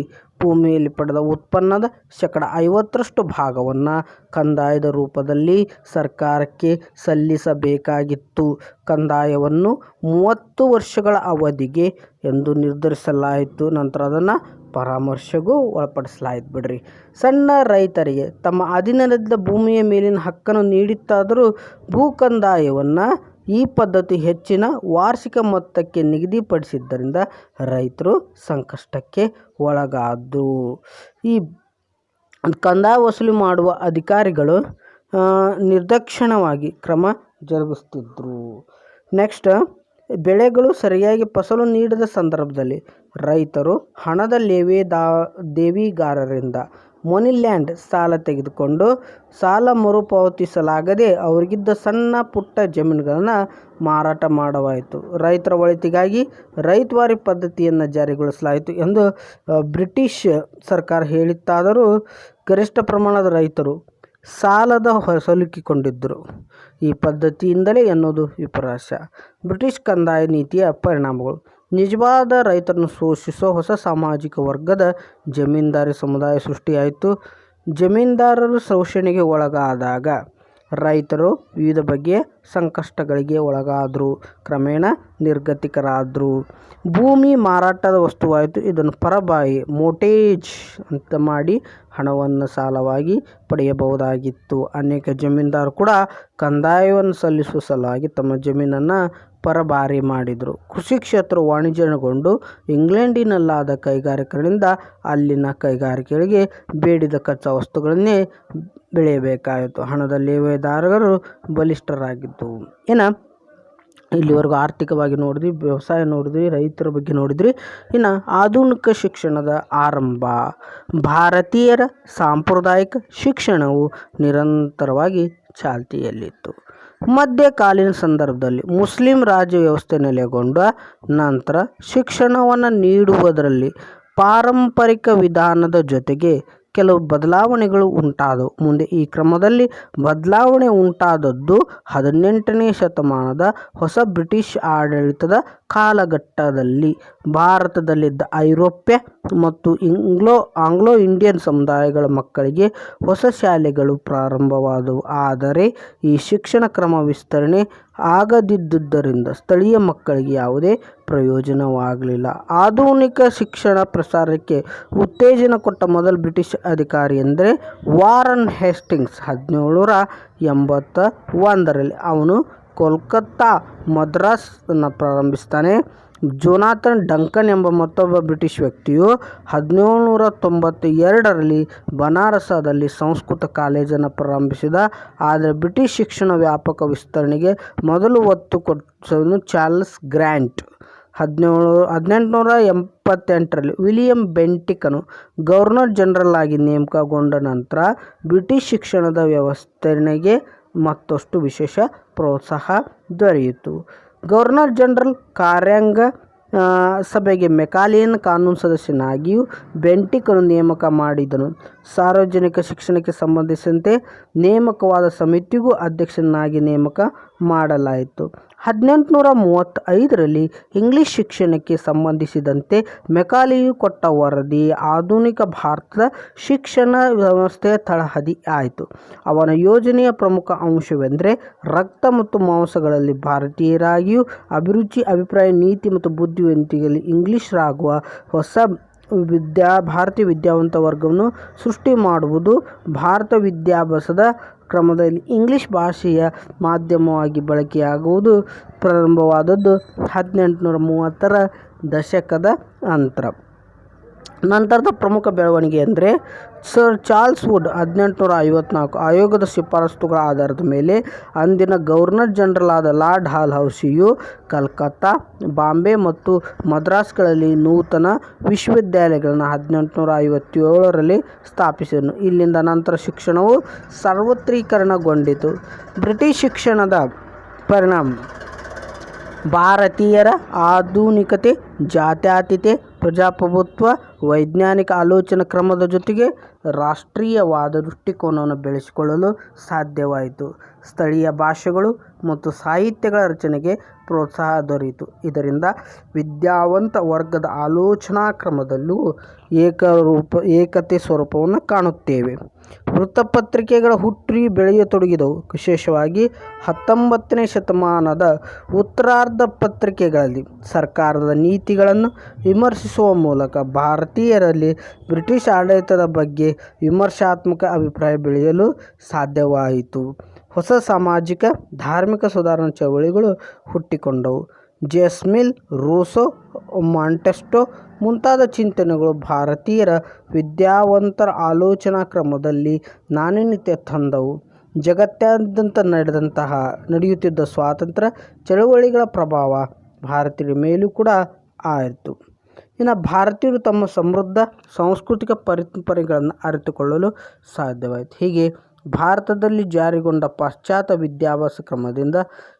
ಭೂಮಿಯಲ್ಲಿ ಪಡೆದ ಉತ್ಪನ್ನದ 50% ಭಾಗವನ್ನು ಕಂದಾಯದ ರೂಪದಲ್ಲಿ ಸರ್ಕಾರಕ್ಕೆ ಸಲ್ಲಿಸಬೇಕಾಗಿತ್ತು. ಕಂದಾಯವನ್ನು 30 ವರ್ಷಗಳ ಅವಧಿಗೆ ಎಂದು ನಿರ್ಧರಿಸಲಾಯಿತು. ನಂತರ ಅದನ್ನು ಪರಾಮರ್ಶೆಗೂ ಒಳಪಡಿಸಲಾಯಿತು. ಸಣ್ಣ ರೈತರಿಗೆ ತಮ್ಮ ಅಧೀನದಲ್ಲಿದ್ದ ಭೂಮಿಯ ಮೇಲಿನ ಹಕ್ಕನ್ನು ನೀಡಿತ್ತಾದರೂ ಭೂ ಕಂದಾಯವನ್ನು ಈ ಪದ್ಧತಿ ಹೆಚ್ಚಿನ ವಾರ್ಷಿಕ ಮೊತ್ತಕ್ಕೆ ನಿಗದಿಪಡಿಸಿದ್ದರಿಂದ ರೈತರು ಸಂಕಷ್ಟಕ್ಕೆ ಒಳಗಾದರು. ಈ ಕಂದಾಯ ವಸೂಲಿ ಮಾಡುವ ಅಧಿಕಾರಿಗಳು ನಿರ್ದಾಕ್ಷಿಣ್ಯವಾಗಿ ಕ್ರಮ ಜರುಗಿಸುತ್ತಿದ್ದರು. ನೆಕ್ಸ್ಟ್, ಬೆಳೆಗಳು ಸರಿಯಾಗಿ ಫಸಲು ನೀಡದ ಸಂದರ್ಭದಲ್ಲಿ ರೈತರು ಹಣದ ದೇವಿಗಾರರಿಂದ ಮನಿಲ್ಯಾಂಡ್ ಸಾಲ ತೆಗೆದುಕೊಂಡು ಸಾಲ ಮರುಪಾವತಿಸಲಾಗದೆ ಅವರಿಗಿದ್ದ ಸಣ್ಣ ಪುಟ್ಟ ಜಮೀನುಗಳನ್ನು ಮಾರಾಟ ಮಾಡವಾಯಿತು. ರೈತರ ಒಳಿತಿಗಾಗಿ ರೈತವಾರಿ ಪದ್ಧತಿಯನ್ನು ಜಾರಿಗೊಳಿಸಲಾಯಿತು ಎಂದು ಬ್ರಿಟಿಷ್ ಸರ್ಕಾರ ಹೇಳಿತ್ತಾದರೂ ಗರಿಷ್ಠ ಪ್ರಮಾಣದ ರೈತರು ಸಾಲದ ಸಿಲುಕಿಕೊಂಡಿದ್ದರು. ಈ ಪದ್ಧತಿಯಿಂದಲೇ ಎನ್ನುವುದು ವಿಪರ್ಯಾಸ. ಬ್ರಿಟಿಷ್ ಕಂದಾಯ ನೀತಿಯ ಪರಿಣಾಮಗಳು. ನಿಜವಾದ ರೈತರನ್ನು ಶೋಷಿಸುವ ಹೊಸ ಸಾಮಾಜಿಕ ವರ್ಗದ ಜಮೀನ್ದಾರಿ ಸಮುದಾಯ ಸೃಷ್ಟಿಯಾಯಿತು. ಜಮೀನ್ದಾರರು ಶೋಷಣೆಗೆ ಒಳಗಾದಾಗ ರೈತರು ವಿವಿಧ ಬಗೆಯ ಸಂಕಷ್ಟಗಳಿಗೆ ಒಳಗಾದರು, ಕ್ರಮೇಣ ನಿರ್ಗತಿಕರಾದರು. ಭೂಮಿ ಮಾರಾಟದ ವಸ್ತುವಾಯಿತು. ಇದನ್ನು ಪರಭಾಯಿ ಮೋರ್ಟೇಜ್ ಅಂತ ಮಾಡಿ ಹಣವನ್ನು ಸಾಲವಾಗಿ ಪಡೆಯಬಹುದಾಗಿತ್ತು. ಅನೇಕ ಜಮೀನ್ದಾರರು ಕೂಡ ಕಂದಾಯವನ್ನು ಸಲ್ಲಿಸುವ ಸಲುವಾಗಿ ತಮ್ಮ ಜಮೀನನ್ನು ಪರಭಾರೆ ಮಾಡಿದರು. ಕೃಷಿ ಕ್ಷೇತ್ರ ವಾಣಿಜ್ಯಗೊಂಡು ಇಂಗ್ಲೆಂಡಿನಲ್ಲಾದ ಕೈಗಾರಿಕೆಗಳಿಂದ ಅಲ್ಲಿನ ಕೈಗಾರಿಕೆಗಳಿಗೆ ಬೇಡಿದ ಕಚ್ಚಾ ವಸ್ತುಗಳನ್ನೇ ಬೆಳೆಯಬೇಕಾಯಿತು. ಹಣದ ಲೇವಾದೇವಿದಾರರು ಬಲಿಷ್ಠರಾಗಿದ್ದವು. ಇನ್ನು ಇಲ್ಲಿವರೆಗೂ ಆರ್ಥಿಕವಾಗಿ ನೋಡಿದ್ವಿ, ವ್ಯವಸಾಯ ನೋಡಿದ್ವಿ, ರೈತರ ಬಗ್ಗೆ ನೋಡಿದ್ರಿ. ಇನ್ನು ಆಧುನಿಕ ಶಿಕ್ಷಣದ ಆರಂಭ. ಭಾರತೀಯರ ಸಾಂಪ್ರದಾಯಿಕ ಶಿಕ್ಷಣವು ನಿರಂತರವಾಗಿ ಚಾಲ್ತಿಯಲ್ಲಿತ್ತು. ಮಧ್ಯಕಾಲೀನ ಸಂದರ್ಭದಲ್ಲಿ ಮುಸ್ಲಿಂ ರಾಜ್ಯ ವ್ಯವಸ್ಥೆ ನೆಲೆಗೊಂಡ ನಂತರ ಶಿಕ್ಷಣವನ್ನು ನೀಡುವುದರಲ್ಲಿ ಪಾರಂಪರಿಕ ವಿಧಾನದ ಜೊತೆಗೆ ಕೆಲವು ಬದಲಾವಣೆಗಳು ಉಂಟಾದವು. ಮುಂದೆ ಈ ಕ್ರಮದಲ್ಲಿ ಬದಲಾವಣೆ ಉಂಟಾದದ್ದು 18ನೇ ಶತಮಾನದ ಹೊಸ ಬ್ರಿಟಿಷ್ ಆಡಳಿತದ ಕಾಲಘಟ್ಟದಲ್ಲಿ. ಭಾರತದಲ್ಲಿದ್ದ ಐರೋಪ್ಯ ಮತ್ತು ಆಂಗ್ಲೋ ಇಂಡಿಯನ್ ಸಮುದಾಯಗಳ ಮಕ್ಕಳಿಗೆ ಹೊಸ ಶಾಲೆಗಳು ಪ್ರಾರಂಭವಾದವು. ಆದರೆ ಈ ಶಿಕ್ಷಣ ಕ್ರಮ ವಿಸ್ತರಣೆ ಆಗದಿದ್ದುದರಿಂದ ಸ್ಥಳೀಯ ಮಕ್ಕಳಿಗೆ ಯಾವುದೇ ಪ್ರಯೋಜನವಾಗಲಿಲ್ಲ. ಆಧುನಿಕ ಶಿಕ್ಷಣ ಪ್ರಸಾರಕ್ಕೆ ಉತ್ತೇಜನ ಕೊಟ್ಟ ಮೊದಲ ಬ್ರಿಟಿಷ್ ಅಧಿಕಾರಿ ಎಂದರೆ ವಾರನ್ ಹೇಸ್ಟಿಂಗ್ಸ್. 1781ರಲ್ಲಿ ಅವನು ಕೋಲ್ಕತ್ತಾ ಮದ್ರಾಸನ್ನು ಪ್ರಾರಂಭಿಸ್ತಾನೆ. ಜೊನಾಥನ್ ಡಂಕನ್ ಎಂಬ ಮತ್ತೊಬ್ಬ ಬ್ರಿಟಿಷ್ ವ್ಯಕ್ತಿಯು 1792ರಲ್ಲಿ ಬನಾರಸದಲ್ಲಿ ಸಂಸ್ಕೃತ ಕಾಲೇಜನ್ನು ಪ್ರಾರಂಭಿಸಿದ. ಆದರೆ ಬ್ರಿಟಿಷ್ ಶಿಕ್ಷಣ ವ್ಯಾಪಕ ವಿಸ್ತರಣೆಗೆ ಮೊದಲು ಒತ್ತು ಕೊಟ್ಟವನು ಚಾರ್ಲ್ಸ್ ಗ್ರ್ಯಾಂಟ್. 1888ರಲ್ಲಿ ವಿಲಿಯಂ ಬೆಂಟಿಕನು ಗವರ್ನರ್ ಜನರಲ್ ಆಗಿ ನೇಮಕಗೊಂಡ ನಂತರ ಬ್ರಿಟಿಷ್ ಶಿಕ್ಷಣದ ವಿಸ್ತರಣೆಗೆ ಮತ್ತಷ್ಟು ವಿಶೇಷ ಪ್ರೋತ್ಸಾಹ ದೊರೆಯಿತು. ಗವರ್ನರ್ ಜನರಲ್ ಕಾರ್ಯಾಂಗ ಸಭೆಗೆ ಮೆಕಾಲೆಯನ್ನು ಕಾನೂನು ಸದಸ್ಯನಾಗಿಯೂ ಬೆಂಟಿಕನು ನೇಮಕ ಮಾಡಿದನು. ಸಾರ್ವಜನಿಕ ಶಿಕ್ಷಣಕ್ಕೆ ಸಂಬಂಧಿಸಿದಂತೆ ನೇಮಕವಾದ ಸಮಿತಿಗೂ ಅಧ್ಯಕ್ಷನಾಗಿ ನೇಮಕ ಮಾಡಲಾಯಿತು. 1835ರಲ್ಲಿ ಇಂಗ್ಲಿಷ್ ಶಿಕ್ಷಣಕ್ಕೆ ಸಂಬಂಧಿಸಿದಂತೆ ಮೆಕಾಲೆಯು ಕೊಟ್ಟ ವರದಿ ಆಧುನಿಕ ಭಾರತದ ಶಿಕ್ಷಣ ವ್ಯವಸ್ಥೆಯ ತಳಹದಿ ಆಯಿತು. ಅವನ ಯೋಜನೆಯ ಪ್ರಮುಖ ಅಂಶವೆಂದರೆ ರಕ್ತ ಮತ್ತು ಮಾಂಸಗಳಲ್ಲಿ ಭಾರತೀಯರಾಗಿಯೂ ಅಭಿರುಚಿ, ಅಭಿಪ್ರಾಯ, ನೀತಿ ಮತ್ತು ಬುದ್ಧಿವಂತಿಕೆಯಲ್ಲಿ ಇಂಗ್ಲಿಷರಾಗುವ ಹೊಸ ಭಾರತೀಯ ವಿದ್ಯಾವಂತ ವರ್ಗವನ್ನು ಸೃಷ್ಟಿ ಮಾಡುವುದು. ಭಾರತ ವಿದ್ಯಾಭ್ಯಾಸದ ಕ್ರಮದಲ್ಲಿ ಇಂಗ್ಲಿಷ್ ಭಾಷೆಯ ಮಾಧ್ಯಮವಾಗಿ ಬಳಕೆಯಾಗುವುದು ಪ್ರಾರಂಭವಾದದ್ದು 1830ರ ದಶಕದ ನಂತರದ ಪ್ರಮುಖ ಬೆಳವಣಿಗೆ ಅಂದರೆ ಸರ್ ಚಾರ್ಲ್ಸ್ ವುಡ್ 1854 ಆಯೋಗದ ಶಿಫಾರಸುಗಳ ಆಧಾರದ ಮೇಲೆ ಅಂದಿನ ಗವರ್ನರ್ ಜನರಲ್ ಆದ ಲಾರ್ಡ್ ಡಾಲ್ಹೌಸಿಯು ಕಲ್ಕತ್ತಾ, ಬಾಂಬೆ ಮತ್ತು ಮದ್ರಾಸ್ಗಳಲ್ಲಿ ನೂತನ ವಿಶ್ವವಿದ್ಯಾಲಯಗಳನ್ನು 1857ರಲ್ಲಿ ಸ್ಥಾಪಿಸಿದನು. ಇಲ್ಲಿಂದ ನಂತರ ಶಿಕ್ಷಣವು ಸಾರ್ವತ್ರೀಕರಣಗೊಂಡಿತು. ಬ್ರಿಟಿಷ್ ಶಿಕ್ಷಣದ ಪರಿಣಾಮ ಭಾರತೀಯರ ಆಧುನಿಕತೆ, ಜಾತ್ಯತೀತತೆ, ಪ್ರಜಾಪ್ರಭುತ್ವ, ವೈಜ್ಞಾನಿಕ ಆಲೋಚನಾ ಕ್ರಮದ ಜೊತೆಗೆ ರಾಷ್ಟ್ರೀಯವಾದ ದೃಷ್ಟಿಕೋನವನ್ನು ಬೆಳೆಸಿಕೊಳ್ಳಲು ಸಾಧ್ಯವಾಯಿತು. ಸ್ಥಳೀಯ ಭಾಷೆಗಳು ಮತ್ತು ಸಾಹಿತ್ಯಗಳ ರಚನೆಗೆ ಪ್ರೋತ್ಸಾಹ ದೊರೆಯಿತು. ಇದರಿಂದ ವಿದ್ಯಾವಂತ ವರ್ಗದ ಆಲೋಚನಾ ಕ್ರಮದಲ್ಲೂ ಏಕತೆ ಸ್ವರೂಪವನ್ನು ಕಾಣುತ್ತೇವೆ. ವೃತ್ತಪತ್ರಿಕೆಗಳ ಹುಟ್ಟಿ ಬೆಳೆಯತೊಡಗಿದವು. ವಿಶೇಷವಾಗಿ 19ನೇ ಶತಮಾನದ ಉತ್ತರಾರ್ಧ ಪತ್ರಿಕೆಗಳಲ್ಲಿ ಸರ್ಕಾರದ ನೀತಿಗಳನ್ನು ವಿಮರ್ಶಿಸುವ ಮೂಲಕ ಭಾರತೀಯರಲ್ಲಿ ಬ್ರಿಟಿಷ್ ಆಡಳಿತದ ಬಗ್ಗೆ ವಿಮರ್ಶಾತ್ಮಕ ಅಭಿಪ್ರಾಯ ಬೆಳೆಯಲು ಸಾಧ್ಯವಾಯಿತು. ಹೊಸ ಸಾಮಾಜಿಕ ಧಾರ್ಮಿಕ ಸುಧಾರಣಾ ಚಳವಳಿಗಳು ಹುಟ್ಟಿಕೊಂಡವು. ಜೇಮ್ಸ್ ಮಿಲ್, ರೂಸೋ, ಮಾಂಟೆಸ್ಕ್ಯೂ ಮುಂತಾದ ಚಿಂತನೆಗಳು ಭಾರತೀಯರ ವಿದ್ಯಾವಂತರ ಆಲೋಚನಾ ಕ್ರಮದಲ್ಲಿ ನಾವೀನ್ಯತೆ ತಂದವು. ಜಗತ್ತಾದ್ಯಂತ ನಡೆಯುತ್ತಿದ್ದ ಸ್ವಾತಂತ್ರ್ಯ ಚಳವಳಿಗಳ ಪ್ರಭಾವ ಭಾರತೀಯರ ಮೇಲೂ ಕೂಡ ಆಯಿತು. ಇನ್ನು ಭಾರತೀಯರು ತಮ್ಮ ಸಮೃದ್ಧ ಸಾಂಸ್ಕೃತಿಕ ಪರಂಪರೆಗಳನ್ನು ಅರಿತುಕೊಳ್ಳಲು ಸಾಧ್ಯವಾಯಿತು. ಹೀಗೆ ಭಾರತದಲ್ಲಿ ಜಾರಿಗೊಂಡ ಪಾಶ್ಚಾತ್ಯ ವಿದ್ಯಾಭ್ಯಾಸ ಕ್ರಮದಿಂದ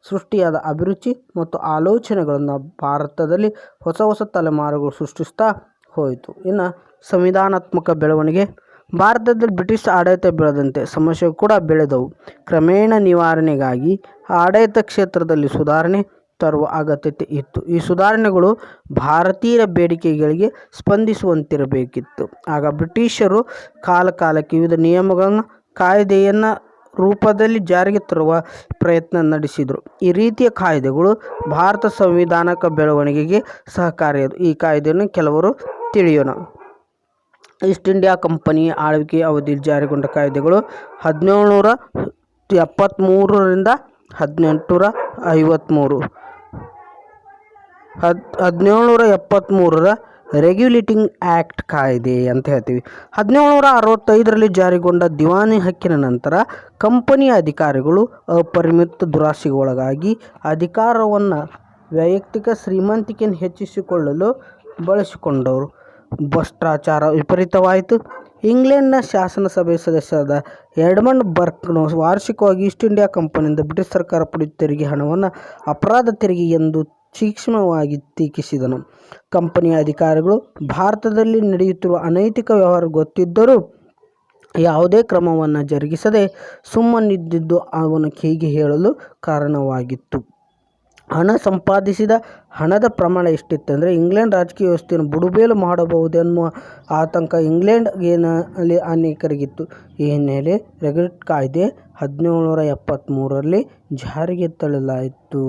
ಸೃಷ್ಟಿಯಾದ ಅಭಿರುಚಿ ಮತ್ತು ಆಲೋಚನೆಗಳನ್ನು ಭಾರತದಲ್ಲಿ ಹೊಸ ತಲೆಮಾರುಗಳು ಸೃಷ್ಟಿಸ್ತಾ ಹೋಯಿತು. ಇನ್ನು ಸಂವಿಧಾನಾತ್ಮಕ ಬೆಳವಣಿಗೆ. ಭಾರತದಲ್ಲಿ ಬ್ರಿಟಿಷ್ ಆಡಳಿತ ಬೆಳೆದಂತೆ ಸಮಸ್ಯೆಗಳು ಕೂಡ ಬೆಳೆದವು. ಕ್ರಮೇಣ ನಿವಾರಣೆಗಾಗಿ ಆಡಳಿತ ಕ್ಷೇತ್ರದಲ್ಲಿ ಸುಧಾರಣೆ ತರುವ ಅಗತ್ಯತೆ ಇತ್ತು. ಈ ಸುಧಾರಣೆಗಳು ಭಾರತೀಯರ ಬೇಡಿಕೆಗಳಿಗೆ ಸ್ಪಂದಿಸುವಂತಿರಬೇಕಿತ್ತು. ಆಗ ಬ್ರಿಟಿಷರು ಕಾಲಕ್ಕೆ ವಿವಿಧ ನಿಯಮಗಳನ್ನು ಕಾಯ್ದೆಯನ್ನು ರೂಪದಲ್ಲಿ ಜಾರಿಗೆ ತರುವ ಪ್ರಯತ್ನ ನಡೆಸಿದರು. ಈ ರೀತಿಯ ಕಾಯ್ದೆಗಳು ಭಾರತ ಸಂವಿಧಾನಕ ಬೆಳವಣಿಗೆಗೆ ಸಹಕಾರಿಯಾದವು. ಈ ಕಾಯ್ದೆಯನ್ನು ಕೆಲವರು ತಿಳಿಯೋಣ. ಈಸ್ಟ್ ಇಂಡಿಯಾ ಕಂಪನಿಯ ಆಳ್ವಿಕೆಯ ಅವಧಿಯಲ್ಲಿ ಜಾರಿಗೊಂಡ ಕಾಯ್ದೆಗಳು 1773 ರಿಂದ 1853. 1773ರ ರೆಗ್ಯುಲೇಟಿಂಗ್ ಆ್ಯಕ್ಟ್ ಕಾಯ್ದೆ ಅಂತ ಹೇಳ್ತೀವಿ. 1765ರಲ್ಲಿ ಜಾರಿಗೊಂಡ ದಿವಾನಿ ಹಕ್ಕಿನ ನಂತರ ಕಂಪನಿಯ ಅಧಿಕಾರಿಗಳು ಅಪರಿಮಿತ ದುರಾಸೆಗೆ ಒಳಗಾಗಿ ಅಧಿಕಾರವನ್ನು ವೈಯಕ್ತಿಕ ಶ್ರೀಮಂತಿಕೆಯನ್ನು ಹೆಚ್ಚಿಸಿಕೊಳ್ಳಲು ಬಳಸಿಕೊಂಡರು. ಭ್ರಷ್ಟಾಚಾರ ವಿಪರೀತವಾಯಿತು. ಇಂಗ್ಲೆಂಡ್ನ ಶಾಸನಸಭೆ ಸದಸ್ಯರಾದ ಎಡ್ಮಂಡ್ ಬರ್ಕ್ನು ವಾರ್ಷಿಕವಾಗಿ ಈಸ್ಟ್ ಇಂಡಿಯಾ ಕಂಪನಿಯಿಂದ ಬ್ರಿಟಿಷ್ ಸರ್ಕಾರ ಪಡೆಯುವ ತೆರಿಗೆ ಹಣವನ್ನು ಅಪರಾಧ ತೆರಿಗೆ ಎಂದು ತೀಕ್ಷ್ಣವಾಗಿ ಟೀಕಿಸಿದನು. ಕಂಪನಿಯ ಅಧಿಕಾರಿಗಳು ಭಾರತದಲ್ಲಿ ನಡೆಯುತ್ತಿರುವ ಅನೈತಿಕ ವ್ಯವಹಾರ ಗೊತ್ತಿದ್ದರೂ ಯಾವುದೇ ಕ್ರಮವನ್ನು ಜರುಗಿಸದೆ ಸುಮ್ಮನಿದ್ದುದು ಅವನು ಹೀಗೆ ಹೇಳಲು ಕಾರಣವಾಗಿತ್ತು. ಹಣ ಸಂಪಾದಿಸಿದ ಹಣದ ಪ್ರಮಾಣ ಎಷ್ಟಿತ್ತೆಂದರೆ ಇಂಗ್ಲೆಂಡ್ ರಾಜಕೀಯ ವ್ಯವಸ್ಥೆಯನ್ನು ಬುಡಮೇಲು ಮಾಡಬಹುದೆನ್ನುವ ಆತಂಕ ಇಂಗ್ಲೆಂಡ್ನಲ್ಲಿ ಅನೇಕರಿಗಿತ್ತು. ಈ ಹಿನ್ನೆಲೆ ರೆಗ್ಯುಲೇಟ್ ಕಾಯ್ದೆ 1773ರಲ್ಲಿ ಜಾರಿಗೆ ತರಲಾಯಿತು.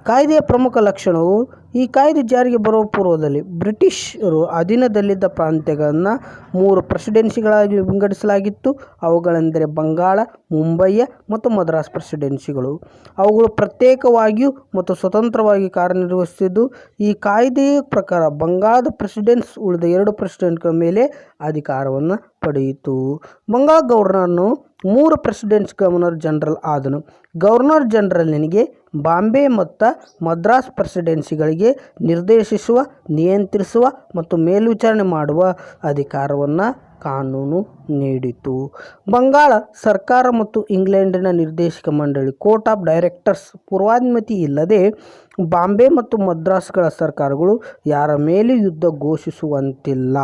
ಕಾಯ್ದೆಯ ಪ್ರಮುಖ ಲಕ್ಷಣವು ಈ ಕಾಯ್ದೆ ಜಾರಿಗೆ ಬರುವ ಪೂರ್ವದಲ್ಲಿ ಬ್ರಿಟಿಷರು ಅಧೀನದಲ್ಲಿದ್ದ ಪ್ರಾಂತ್ಯಗಳನ್ನು 3 ಪ್ರೆಸಿಡೆನ್ಸಿಗಳಾಗಿ ವಿಂಗಡಿಸಲಾಗಿತ್ತು. ಅವುಗಳೆಂದರೆ ಬಂಗಾಳ, ಮುಂಬಯಿಯ ಮತ್ತು ಮದ್ರಾಸ್ ಪ್ರೆಸಿಡೆನ್ಸಿಗಳು. ಅವುಗಳು ಪ್ರತ್ಯೇಕವಾಗಿಯೂ ಮತ್ತು ಸ್ವತಂತ್ರವಾಗಿ ಕಾರ್ಯನಿರ್ವಹಿಸುತ್ತಿದ್ದು, ಈ ಕಾಯ್ದೆಯ ಪ್ರಕಾರ ಬಂಗಾಳದ ಪ್ರೆಸಿಡೆನ್ಸಿ ಉಳಿದ 2 ಪ್ರೆಸಿಡೆಂಟ್ಗಳ ಮೇಲೆ ಅಧಿಕಾರವನ್ನು ಪಡೆಯಿತು. ಬಂಗಾಳ ಗವರ್ನರ್ನು 3 ಪ್ರೆಸಿಡೆನ್ಸಿ ಗವರ್ನರ್ ಜನರಲ್ ಆದನು. ಗವರ್ನರ್ ಜನರಲ್ನಿಗೆ ಬಾಂಬೆ ಮತ್ತು ಮದ್ರಾಸ್ ಪ್ರೆಸಿಡೆನ್ಸಿಗಳಿಗೆ ನಿರ್ದೇಶಿಸುವ, ನಿಯಂತ್ರಿಸುವ ಮತ್ತು ಮೇಲ್ವಿಚಾರಣೆ ಮಾಡುವ ಅಧಿಕಾರವನ್ನು ಕಾನೂನು ನೀಡಿತು. ಬಂಗಾಳ ಸರ್ಕಾರ ಮತ್ತು ಇಂಗ್ಲೆಂಡಿನ ನಿರ್ದೇಶಕ ಮಂಡಳಿ ಕೋರ್ಟ್ ಆಫ್ ಡೈರೆಕ್ಟರ್ಸ್ ಪೂರ್ವಾನುಮತಿ ಇಲ್ಲದೆ ಬಾಂಬೆ ಮತ್ತು ಮದ್ರಾಸ್ಗಳ ಸರ್ಕಾರಗಳು ಯಾರ ಮೇಲೂ ಯುದ್ಧ ಘೋಷಿಸುವಂತಿಲ್ಲ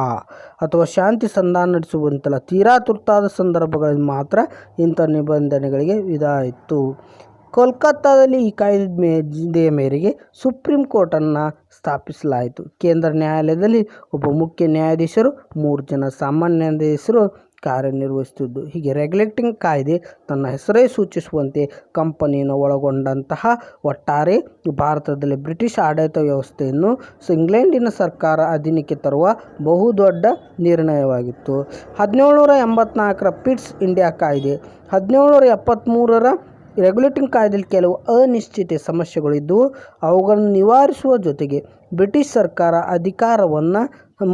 ಅಥವಾ ಶಾಂತಿ ಸಂಧಾನ ನಡೆಸುವಂತಿಲ್ಲ. ತೀರಾ ತುರ್ತಾದ ಸಂದರ್ಭಗಳಲ್ಲಿ ಮಾತ್ರ ಇಂಥ ನಿಬಂಧನೆಗಳಿಗೆ ವಿಧಾಯಿತು. ಕೋಲ್ಕತ್ತಾದಲ್ಲಿ ಈ ಕಾಯ್ದೆಯ ಮೇರೆಗೆ ಸುಪ್ರೀಂ ಕೋರ್ಟನ್ನು ಸ್ಥಾಪಿಸಲಾಯಿತು. ಕೇಂದ್ರ ನ್ಯಾಯಾಲಯದಲ್ಲಿ ಒಬ್ಬ ಮುಖ್ಯ ನ್ಯಾಯಾಧೀಶರು, 3 ಜನ ಸಾಮಾನ್ಯ ನ್ಯಾಯಾಧೀಶರು ಕಾರ್ಯನಿರ್ವಹಿಸುತ್ತಿದ್ದು. ಹೀಗೆ ರೆಗ್ಯುಲೇಟಿಂಗ್ ಕಾಯ್ದೆ ತನ್ನ ಹೆಸರೇ ಸೂಚಿಸುವಂತೆ ಕಂಪನಿಯನ್ನು ಒಳಗೊಂಡಂತಹ ಒಟ್ಟಾರೆ ಭಾರತದಲ್ಲಿ ಬ್ರಿಟಿಷ್ ಆಡಳಿತ ವ್ಯವಸ್ಥೆಯನ್ನು ಇಂಗ್ಲೆಂಡಿನ ಸರ್ಕಾರ ಅಧೀನಕ್ಕೆ ತರುವ ಬಹುದೊಡ್ಡ ನಿರ್ಣಯವಾಗಿತ್ತು. 1784ರ ಪಿಟ್ಸ್ ಇಂಡಿಯಾ ಕಾಯ್ದೆ. 1773ರ ರೆಗ್ಯುಲೇಟಿಂಗ್ ಕಾಯ್ದೆಯಲ್ಲಿ ಕೆಲವು ಅನಿಶ್ಚಿತ ಸಮಸ್ಯೆಗಳು ಇದ್ದವು. ಅವುಗಳನ್ನು ನಿವಾರಿಸುವ ಜೊತೆಗೆ ಬ್ರಿಟಿಷ್ ಸರ್ಕಾರ ಅಧಿಕಾರವನ್ನು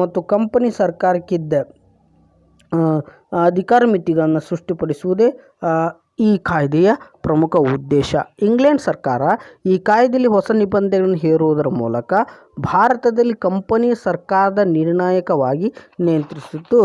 ಮತ್ತು ಕಂಪನಿ ಸರ್ಕಾರಕ್ಕಿದ್ದ ಅಧಿಕಾರ ಮಿತಿಗಳನ್ನು ಸೃಷ್ಟಿಪಡಿಸುವುದೇ ಈ ಕಾಯ್ದೆಯ ಪ್ರಮುಖ ಉದ್ದೇಶ. ಇಂಗ್ಲೆಂಡ್ ಸರ್ಕಾರ ಈ ಕಾಯ್ದೆಯಲ್ಲಿ ಹೊಸ ನಿಬಂಧನೆಗಳನ್ನು ಹೇರುವುದರ ಮೂಲಕ ಭಾರತದಲ್ಲಿ ಕಂಪನಿ ಸರ್ಕಾರದ ನಿರ್ಣಾಯಕವಾಗಿ ನಿಯಂತ್ರಿಸಿತು.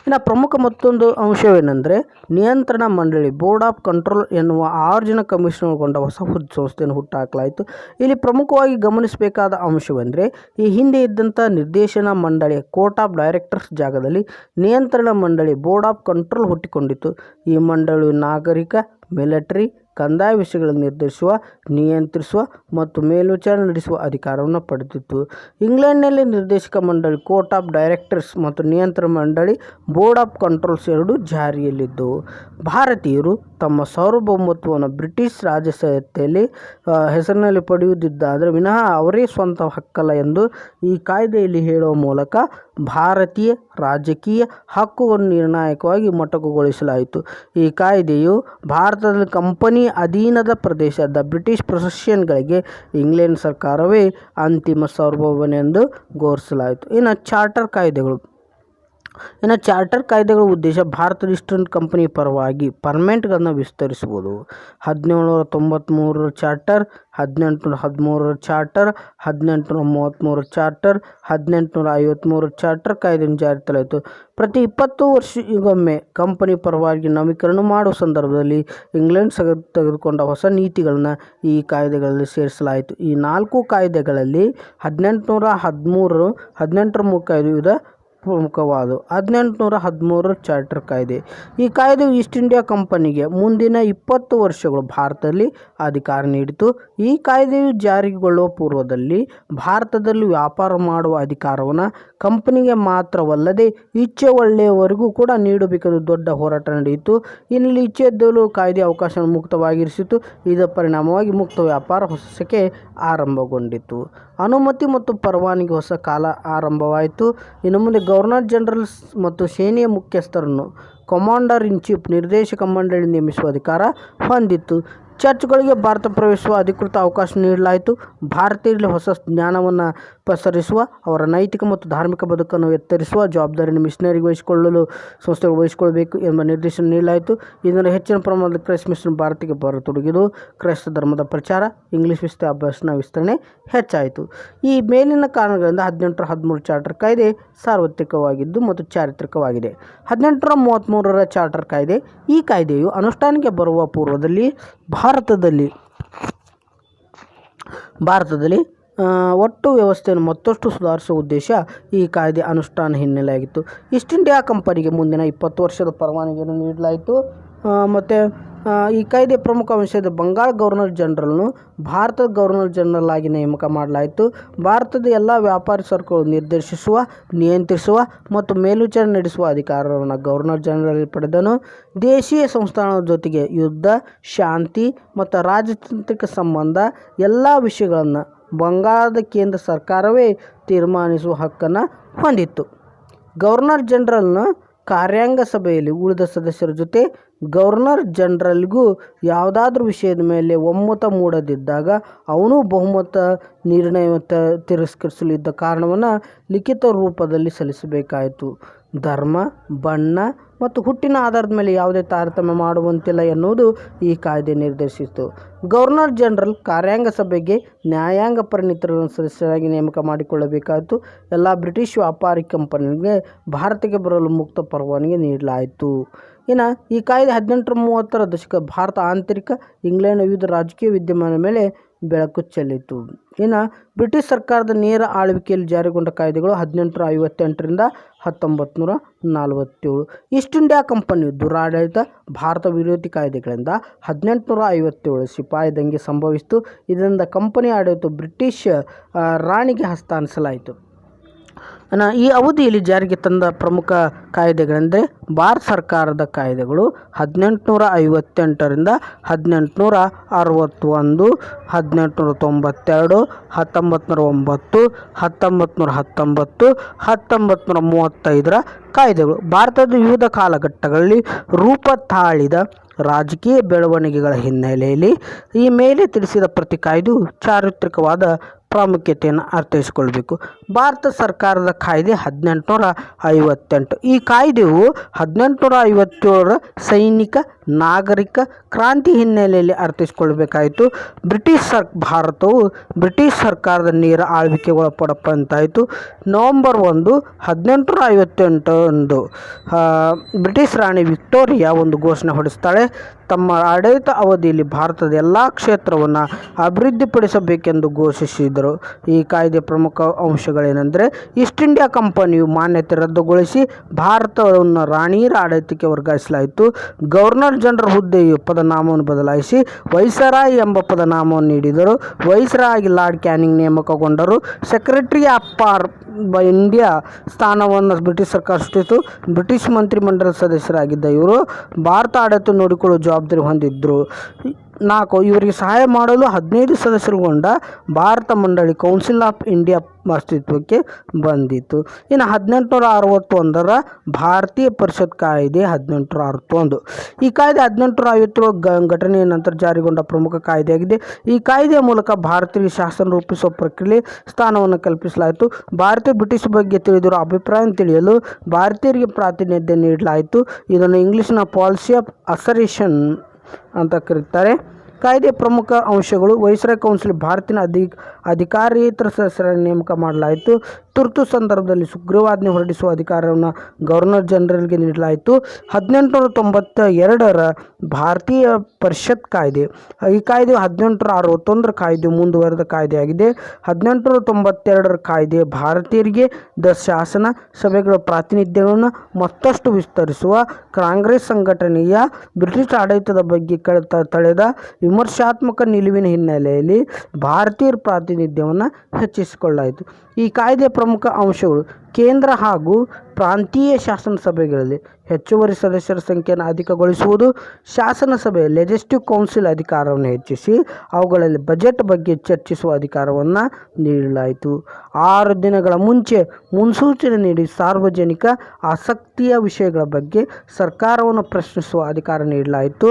ಇನ್ನು ಪ್ರಮುಖ ಮತ್ತೊಂದು ಅಂಶವೇನೆಂದರೆ ನಿಯಂತ್ರಣ ಮಂಡಳಿ, ಬೋರ್ಡ್ ಆಫ್ ಕಂಟ್ರೋಲ್ ಎನ್ನುವ 6 ಜನ ಕಮಿಷನರ್ಗೊಂಡ ಹೊಸ ಸಂಸ್ಥೆಯನ್ನು ಹುಟ್ಟುಹಾಕಲಾಯಿತು. ಇಲ್ಲಿ ಪ್ರಮುಖವಾಗಿ ಗಮನಿಸಬೇಕಾದ ಅಂಶವೆಂದರೆ ಈ ಹಿಂದೆ ಇದ್ದಂಥ ನಿರ್ದೇಶನ ಮಂಡಳಿ ಕೋರ್ಟ್ ಆಫ್ ಡೈರೆಕ್ಟರ್ಸ್ ಜಾಗದಲ್ಲಿ ನಿಯಂತ್ರಣ ಮಂಡಳಿ ಬೋರ್ಡ್ ಆಫ್ ಕಂಟ್ರೋಲ್ ಹುಟ್ಟಿಕೊಂಡಿತು. ಈ ಮಂಡಳಿಯು ನಾಗರಿಕ, ಮಿಲಿಟರಿ, ಕಂದಾಯ ವಿಷಯಗಳನ್ನು ನಿರ್ಧರಿಸುವ, ನಿಯಂತ್ರಿಸುವ ಮತ್ತು ಮೇಲ್ವಿಚಾರಣೆ ನಡೆಸುವ ಅಧಿಕಾರವನ್ನು ಪಡೆದಿತ್ತು. ಇಂಗ್ಲೆಂಡ್ನಲ್ಲಿ ನಿರ್ದೇಶಕ ಮಂಡಳಿ ಕೋರ್ಟ್ ಆಫ್ ಡೈರೆಕ್ಟರ್ಸ್ ಮತ್ತು ನಿಯಂತ್ರಣ ಮಂಡಳಿ ಬೋರ್ಡ್ ಆಫ್ ಕಂಟ್ರೋಲ್ಸ್ ಎರಡೂ ಜಾರಿಯಲ್ಲಿದ್ದವು. ಭಾರತೀಯರು ತಮ್ಮ ಸಾರ್ವಭೌಮತ್ವವನ್ನು ಬ್ರಿಟಿಷ್ ರಾಜಸತ್ತೆಯಲ್ಲಿ ಹೆಸರಿನಲ್ಲಿ ಪಡೆಯುವುದಿದ್ದಾದರೆ ವಿನಃ ಅವರೇ ಸ್ವಂತ ಹಕ್ಕಲ್ಲ ಎಂದು ಈ ಕಾಯ್ದೆಯಲ್ಲಿ ಹೇಳುವ ಮೂಲಕ ಭಾರತೀಯ ರಾಜಕೀಯ ಹಕ್ಕುಗಳನ್ನು ನಿರ್ಣಾಯಕವಾಗಿ ಮೊಟಕುಗೊಳಿಸಲಾಯಿತು. ಈ ಕಾಯ್ದೆಯು ಭಾರತದಲ್ಲಿ ಕಂಪನಿ ಅಧೀನದ ಪ್ರದೇಶದ ಬ್ರಿಟಿಷ್ ಪ್ರೊಸೆಷನ್ಗಳಿಗೆ ಇಂಗ್ಲೆಂಡ್ ಸರ್ಕಾರವೇ ಅಂತಿಮ ಸಾರ್ವಭೌಮನೆಂದು ಘೋಷಿಸಲಾಯಿತು. ಇನ್ನು ಚಾರ್ಟರ್ ಕಾಯ್ದೆಗಳ ಉದ್ದೇಶ ಭಾರತದ ಈಸ್ಟ್ ಇಂಡಿಯಾ ಕಂಪನಿ ಪರವಾಗಿ ಪರ್ಮಿಟ್ಗಳನ್ನು ವಿಸ್ತರಿಸುವುದು. 1793ರ ಚಾರ್ಟರ್, 1813ರ ಚಾರ್ಟರ್, 1833ರ ಚಾರ್ಟರ್, 1853ರ ಚಾರ್ಟರ್ ಕಾಯ್ದೆಯನ್ನು ಜಾರಿಗೆ ತರಲಾಯಿತು. ಪ್ರತಿ 20 ವರ್ಷಗೊಮ್ಮೆ ಕಂಪನಿ ಪರವಾಗಿ ನವೀಕರಣ ಮಾಡುವ ಸಂದರ್ಭದಲ್ಲಿ ಇಂಗ್ಲೆಂಡ್ ತೆಗೆದುಕೊಂಡ ಹೊಸ ನೀತಿಗಳನ್ನು ಈ ಕಾಯ್ದೆಗಳಲ್ಲಿ ಸೇರಿಸಲಾಯಿತು. ಈ 4 ಕಾಯ್ದೆಗಳಲ್ಲಿ 1813ರ ಕಾಯ್ದೆ ಪ್ರಮುಖವಾದವು. 1813ರ ಚಾರ್ಟರ್ ಕಾಯ್ದೆ. ಈ ಕಾಯ್ದೆಯು ಈಸ್ಟ್ ಇಂಡಿಯಾ ಕಂಪನಿಗೆ ಮುಂದಿನ 20 ವರ್ಷಗಳು ಭಾರತದಲ್ಲಿ ಅಧಿಕಾರ ನೀಡಿತು. ಈ ಕಾಯ್ದೆಯು ಜಾರಿಗೊಳ್ಳುವ ಪೂರ್ವದಲ್ಲಿ ಭಾರತದಲ್ಲಿ ವ್ಯಾಪಾರ ಮಾಡುವ ಅಧಿಕಾರವನ್ನು ಕಂಪನಿಗೆ ಮಾತ್ರವಲ್ಲದೆ ಇಚ್ಛೆ ಒಳ್ಳೆಯವರಿಗೂ ಕೂಡ ನೀಡಬೇಕೆಂದು ದೊಡ್ಡ ಹೋರಾಟ ನಡೆಯಿತು. ಇಲ್ಲಿ ಇಚ್ಛೆ ಇದ್ದಲು ಕಾಯ್ದೆ ಅವಕಾಶವನ್ನು ಮುಕ್ತವಾಗಿರಿಸಿತು. ಇದರ ಪರಿಣಾಮವಾಗಿ ಮುಕ್ತ ವ್ಯಾಪಾರ ಹೊಸಕ್ಕೆ ಆರಂಭಗೊಂಡಿತು. ಅನುಮತಿ ಮತ್ತು ಪರವಾನಗಿ ಹೊಸ ಕಾಲ ಆರಂಭವಾಯಿತು. ಇನ್ನು ಮುಂದೆ ಗವರ್ನರ್ ಜನರಲ್ಸ್ ಮತ್ತು ಸೇನೆಯ ಮುಖ್ಯಸ್ಥರನ್ನು ಕಮಾಂಡರ್ ಇನ್ ಚೀಫ್ ನಿರ್ದೇಶಕ ಮಂಡಳಿ ನೇಮಿಸುವ ಅಧಿಕಾರ ಹೊಂದಿತ್ತು. ಚರ್ಚ್ಗಳಿಗೆ ಭಾರತ ಪ್ರವೇಶಿಸುವ ಅಧಿಕೃತ ಅವಕಾಶ ನೀಡಲಾಯಿತು. ಭಾರತೀಯರಲ್ಲಿ ಹೊಸ ಜ್ಞಾನವನ್ನು ಪಸರಿಸುವ, ಅವರ ನೈತಿಕ ಮತ್ತು ಧಾರ್ಮಿಕ ಬದುಕನ್ನು ಎತ್ತರಿಸುವ ಜವಾಬ್ದಾರಿಯನ್ನು ಮಿಷನರಿಗೆ ಸಂಸ್ಥೆಗಳು ವಹಿಸಿಕೊಳ್ಳಬೇಕು ಎಂಬ ನಿರ್ದೇಶನ ನೀಡಲಾಯಿತು. ಇದನ್ನು ಹೆಚ್ಚಿನ ಪ್ರಮಾಣದ ಕ್ರೈಸ್ತ ಮಿಷನ್ ಭಾರತಕ್ಕೆ ಬರತೊಡಗಿದು. ಕ್ರೈಸ್ತ ಧರ್ಮದ ಪ್ರಚಾರ, ಇಂಗ್ಲಿಷ್ ಅಭ್ಯಾಸನ ವಿಸ್ತರಣೆ ಹೆಚ್ಚಾಯಿತು. ಈ ಮೇಲಿನ ಕಾರಣಗಳಿಂದ 1813 ಚಾರ್ಟರ್ ಕಾಯ್ದೆ ಸಾರ್ವತ್ರಿಕವಾಗಿದ್ದು ಮತ್ತು ಚಾರಿತ್ರಿಕವಾಗಿದೆ. 1833 ಚಾರ್ಟರ್ ಕಾಯ್ದೆ. ಈ ಕಾಯ್ದೆಯು ಅನುಷ್ಠಾನಕ್ಕೆ ಬರುವ ಪೂರ್ವದಲ್ಲಿ ಭಾರತದಲ್ಲಿ ಒಟ್ಟು ವ್ಯವಸ್ಥೆಯನ್ನು ಮತ್ತಷ್ಟು ಸುಧಾರಿಸುವ ಉದ್ದೇಶ ಈ ಕಾಯ್ದೆ ಅನುಷ್ಠಾನ ಹಿನ್ನೆಲೆಯಾಗಿತ್ತು. ಈಸ್ಟ್ ಇಂಡಿಯಾ ಕಂಪನಿಗೆ ಮುಂದಿನ 20 ವರ್ಷದ ಪರವಾನಗಿಯನ್ನು ನೀಡಲಾಯಿತು. ಮತ್ತು ಈ ಕಾಯ್ದೆಯ ಪ್ರಮುಖ ಅಂಶದ ಬಂಗಾಳ ಗವರ್ನರ್ ಜನರಲ್ನು ಭಾರತದ ಗವರ್ನರ್ ಜನರಲ್ ಆಗಿ ನೇಮಕ ಮಾಡಲಾಯಿತು. ಭಾರತದ ಎಲ್ಲ ವ್ಯಾಪಾರಿ ಸರಕುಗಳು ನಿರ್ದೇಶಿಸುವ, ನಿಯಂತ್ರಿಸುವ ಮತ್ತು ಮೇಲ್ವಿಚಾರಣೆ ನಡೆಸುವ ಅಧಿಕಾರವನ್ನು ಗವರ್ನರ್ ಜನರಲ್ ಪಡೆದನು. ದೇಶೀಯ ಸಂಸ್ಥಾನಗಳ ಜೊತೆಗೆ ಯುದ್ಧ, ಶಾಂತಿ ಮತ್ತು ರಾಜತಾಂತ್ರಿಕ ಸಂಬಂಧ ಎಲ್ಲ ವಿಷಯಗಳನ್ನು ಬಂಗಾಳದ ಕೇಂದ್ರ ಸರ್ಕಾರವೇ ತೀರ್ಮಾನಿಸುವ ಹಕ್ಕನ್ನು ಹೊಂದಿತ್ತು. ಗವರ್ನರ್ ಜನರಲ್ನ ಕಾರ್ಯಾಂಗ ಸಭೆಯಲ್ಲಿ ಉಳಿದ ಸದಸ್ಯರ ಜೊತೆ ಗವರ್ನರ್ ಜನರಲ್ಗೂ ಯಾವುದಾದ್ರೂ ವಿಷಯದ ಮೇಲೆ ಒಮ್ಮತ ಮೂಡದಿದ್ದಾಗ ಅವನು ಬಹುಮತ ನಿರ್ಣಯವನ್ನು ತಿರಸ್ಕರಿಸಲು ಇದ್ದ ಕಾರಣವನ್ನು ಲಿಖಿತ ರೂಪದಲ್ಲಿ ಸಲ್ಲಿಸಬೇಕಾಯಿತು. ಧರ್ಮ, ಬಣ್ಣ ಮತ್ತು ಹುಟ್ಟಿನ ಆಧಾರದ ಮೇಲೆ ಯಾವುದೇ ತಾರತಮ್ಯ ಮಾಡುವಂತಿಲ್ಲ ಎನ್ನುವುದು ಈ ಕಾಯ್ದೆ ನಿರ್ದೇಶಿಸಿತು. ಗವರ್ನರ್ ಜನರಲ್ ಕಾರ್ಯಾಂಗ ಸಭೆಗೆ ನ್ಯಾಯಾಂಗ ಪರಿಣಿತರನ್ನು ಸದಸ್ಯರಾಗಿ ನೇಮಕ ಮಾಡಿಕೊಳ್ಳಬೇಕಾಯಿತು. ಎಲ್ಲ ಬ್ರಿಟಿಷ್ ವ್ಯಾಪಾರಿ ಕಂಪನಿಗಳಿಗೆ ಭಾರತಕ್ಕೆ ಬರಲು ಮುಕ್ತ ಪರವಾನಗಿ ನೀಡಲಾಯಿತು. ಇನ್ನು ಈ ಕಾಯ್ದೆ 1830ರ ದಶಕ ಭಾರತ ಆಂತರಿಕ ಇಂಗ್ಲೆಂಡ್ನ ವಿವಿಧ ರಾಜಕೀಯ ವಿದ್ಯಮಾನದ ಮೇಲೆ ಬೆಳಕು ಚೆಲ್ಲಿತು. ಇನ್ನು ಬ್ರಿಟಿಷ್ ಸರ್ಕಾರದ ನೇರ ಆಳ್ವಿಕೆಯಲ್ಲಿ ಜಾರಿಗೊಂಡ ಕಾಯ್ದೆಗಳು 1858ರಿಂದ 1947. ಈಸ್ಟ್ ಇಂಡಿಯಾ ಕಂಪನಿಯು ದುರಾಡಳಿತ, ಭಾರತ ವಿರೋಧಿ ಕಾಯ್ದೆಗಳಿಂದ 1857 ಸಿಪಾಯಿ ದಂಗೆ ಸಂಭವಿಸಿತು. ಇದರಿಂದ ಕಂಪನಿ ಆಡಳಿತ ಬ್ರಿಟಿಷ್ ರಾಣಿಗೆ ಹಸ್ತಾಂತರಿಸಲಾಯಿತು. ಈ ಅವಧಿಯಲ್ಲಿ ಜಾರಿಗೆ ತಂದ ಪ್ರಮುಖ ಕಾಯ್ದೆಗಳೆಂದರೆ ಭಾರತ ಸರ್ಕಾರದ ಕಾಯ್ದೆಗಳು 1858ರಿಂದ 1861, 1892, 1909, 1919, 1935ರ ಕಾಯ್ದೆಗಳು. ಭಾರತದ ವಿವಿಧ ಕಾಲಘಟ್ಟಗಳಲ್ಲಿ ರೂಪ ತಾಳಿದ ರಾಜಕೀಯ ಬೆಳವಣಿಗೆಗಳ ಹಿನ್ನೆಲೆಯಲ್ಲಿ ಈ ಮೇಲೆ ತಿಳಿಸಿದ ಪ್ರತಿ ಕಾಯ್ದೆಯು ಚಾರಿತ್ರಿಕವಾದ ಪ್ರಾಮುಖ್ಯತೆಯನ್ನು ಅರ್ಥೈಸಿಕೊಳ್ಳಬೇಕು. ಭಾರತ ಸರ್ಕಾರದ ಕಾಯ್ದೆ 1858. ಈ ಕಾಯ್ದೆಯು 1857ರ ಸೈನಿಕ ನಾಗರಿಕ ಕ್ರಾಂತಿ ಹಿನ್ನೆಲೆಯಲ್ಲಿ ಅರ್ಥೈಸಿಕೊಳ್ಳಬೇಕಾಯಿತು. ಭಾರತವು ಬ್ರಿಟಿಷ್ ಸರ್ಕಾರದ ನೇರ ಆಳ್ವಿಕೆಗೆ ಒಳಪಡಪ್ಪಂತಾಯಿತು. ನವೆಂಬರ್ 1, 1858 ಬ್ರಿಟಿಷ್ ರಾಣಿ ವಿಕ್ಟೋರಿಯಾ ಒಂದು ಘೋಷಣೆ ಹೊರಡಿಸ್ತಾಳೆ. ತಮ್ಮ ಆಡಳಿತ ಅವಧಿಯಲ್ಲಿ ಭಾರತದ ಎಲ್ಲ ಕ್ಷೇತ್ರವನ್ನು ಅಭಿವೃದ್ಧಿಪಡಿಸಬೇಕೆಂದು ಘೋಷಿಸಿದರು. ಈ ಕಾಯ್ದೆಯ ಪ್ರಮುಖ ಅಂಶಗಳೇನೆಂದರೆ ಈಸ್ಟ್ ಇಂಡಿಯಾ ಕಂಪನಿಯು ಮಾನ್ಯತೆ ರದ್ದುಗೊಳಿಸಿ ಭಾರತವನ್ನು ರಾಣಿಯರ ಆಡಳಿತಕ್ಕೆ ವರ್ಗಾಯಿಸಲಾಯಿತು. ಗವರ್ನರ್ ಜನರಲ್ ಹುದ್ದೆಯ ಪದನಾಮವನ್ನು ಬದಲಾಯಿಸಿ ವೈಸರಾಯ್ ಎಂಬ ಪದನಾಮವನ್ನು ನೀಡಿದರು. ವೈಸರಾಯ್ ಆಗಿ ಲಾರ್ಡ್ ಕ್ಯಾನಿಂಗ್ ನೇಮಕಗೊಂಡರು. ಸೆಕ್ರೆಟರಿ ಆಫ್ ಇಂಡಿಯಾ ಸ್ಥಾನವನ್ನು ಬ್ರಿಟಿಷ್ ಸರ್ಕಾರ ಸೃಷ್ಟಿಸಿತು. ಬ್ರಿಟಿಷ್ ಮಂತ್ರಿಮಂಡಲದ ಸದಸ್ಯರಾಗಿದ್ದ ಇವರು ಭಾರತ ಆಡಳಿತ ನೋಡಿಕೊಳ್ಳುವ ಜವಾಬ್ದಾರಿ ಹೊಂದಿದ್ದರು. 4. ಇವರಿಗೆ ಸಹಾಯ ಮಾಡಲು 15 ಸದಸ್ಯರುಗೊಂಡ ಭಾರತ ಮಂಡಳಿ ಕೌನ್ಸಿಲ್ ಆಫ್ ಇಂಡಿಯಾ ಅಸ್ತಿತ್ವಕ್ಕೆ ಬಂದಿತು. ಇನ್ನು 1861ರ ಭಾರತೀಯ ಪರಿಷತ್ ಕಾಯ್ದೆ 1861. ಈ ಕಾಯ್ದೆ 1857 ಘಟನೆಯ ನಂತರ ಜಾರಿಗೊಂಡ ಪ್ರಮುಖ ಕಾಯ್ದೆಯಾಗಿದೆ. ಈ ಕಾಯ್ದೆಯ ಮೂಲಕ ಭಾರತೀಯ ಶಾಸನ ರೂಪಿಸುವ ಪ್ರಕ್ರಿಯೆ ಸ್ಥಾನವನ್ನು ಕಲ್ಪಿಸಲಾಯಿತು. ಭಾರತೀಯ ಬ್ರಿಟಿಷ್ ಬಗ್ಗೆ ತಿಳಿದಿರುವ ಅಭಿಪ್ರಾಯ ತಿಳಿಯಲು ಭಾರತೀಯರಿಗೆ ಪ್ರಾತಿನಿಧ್ಯ ನೀಡಲಾಯಿತು. ಇದನ್ನು ಇಂಗ್ಲಿಷ್ನ ಪಾಲಿಸಿ ಆಫ್ ಅಸರ್ಷನ್ ಅಂತ ಕರೀತಾರೆ. ಕಾಯ್ದೆಯ ಪ್ರಮುಖ ಅಂಶಗಳು: ವೈಸ್ರಾಯ್ ಕೌನ್ಸಿಲ್ ಭಾರತೀಯ ಅಧಿಕಾರೇತರ ಸದಸ್ಯರನ್ನು ನೇಮಕ ಮಾಡಲಾಯಿತು. ತುರ್ತು ಸಂದರ್ಭದಲ್ಲಿ ಸುಗ್ರೀವಾಜ್ಞೆ ಹೊರಡಿಸುವ ಅಧಿಕಾರವನ್ನು ಗವರ್ನರ್ ಜನರಲ್ಗೆ ನೀಡಲಾಯಿತು. 1892ರ ಭಾರತೀಯ ಪರಿಷತ್ ಕಾಯ್ದೆ. ಈ ಕಾಯ್ದೆಯು 1861ರ ಕಾಯ್ದೆಯು ಮುಂದುವರೆದ ಕಾಯ್ದೆಯಾಗಿದೆ. 1892ರ ಕಾಯ್ದೆ ಭಾರತೀಯರಿಗೆ ಶಾಸನ ಸಭೆಗಳ ಪ್ರಾತಿನಿಧ್ಯವನ್ನು ಮತ್ತಷ್ಟು ವಿಸ್ತರಿಸುವ ಕಾಂಗ್ರೆಸ್ ಸಂಘಟನೆಯ ಬ್ರಿಟಿಷ್ ಆಡಳಿತದ ಬಗ್ಗೆ ತಳೆದ ವಿಮರ್ಶಾತ್ಮಕ ನಿಲುವಿನ ಹಿನ್ನೆಲೆಯಲ್ಲಿ ಭಾರತೀಯರ ಪ್ರಾತಿನಿಧ್ಯವನ್ನು ಹೆಚ್ಚಿಸಿಕೊಳ್ಳಲಾಯಿತು. ಈ ಕಾಯ್ದೆಯ ಪ್ರಮುಖ ಅಂಶಗಳು: ಕೇಂದ್ರ ಹಾಗೂ ಪ್ರಾಂತೀಯ ಶಾಸನ ಸಭೆಗಳಲ್ಲಿ ಹೆಚ್ಚುವರಿ ಸದಸ್ಯರ ಸಂಖ್ಯೆಯನ್ನು ಅಧಿಕಗೊಳಿಸುವುದು. ಶಾಸನ ಸಭೆ ಲೆಜಿಸ್ಲೇಟಿವ್ ಕೌನ್ಸಿಲ್ ಅಧಿಕಾರವನ್ನು ಹೆಚ್ಚಿಸಿ ಅವುಗಳಲ್ಲಿ ಬಜೆಟ್ ಬಗ್ಗೆ ಚರ್ಚಿಸುವ ಅಧಿಕಾರವನ್ನು ನೀಡಲಾಯಿತು. 6 ದಿನಗಳ ಮುಂಚೆ ಮುನ್ಸೂಚನೆ ನೀಡಿ ಸಾರ್ವಜನಿಕ ಆಸಕ್ತಿಯ ವಿಷಯಗಳ ಬಗ್ಗೆ ಸರ್ಕಾರವನ್ನು ಪ್ರಶ್ನಿಸುವ ಅಧಿಕಾರ ನೀಡಲಾಯಿತು.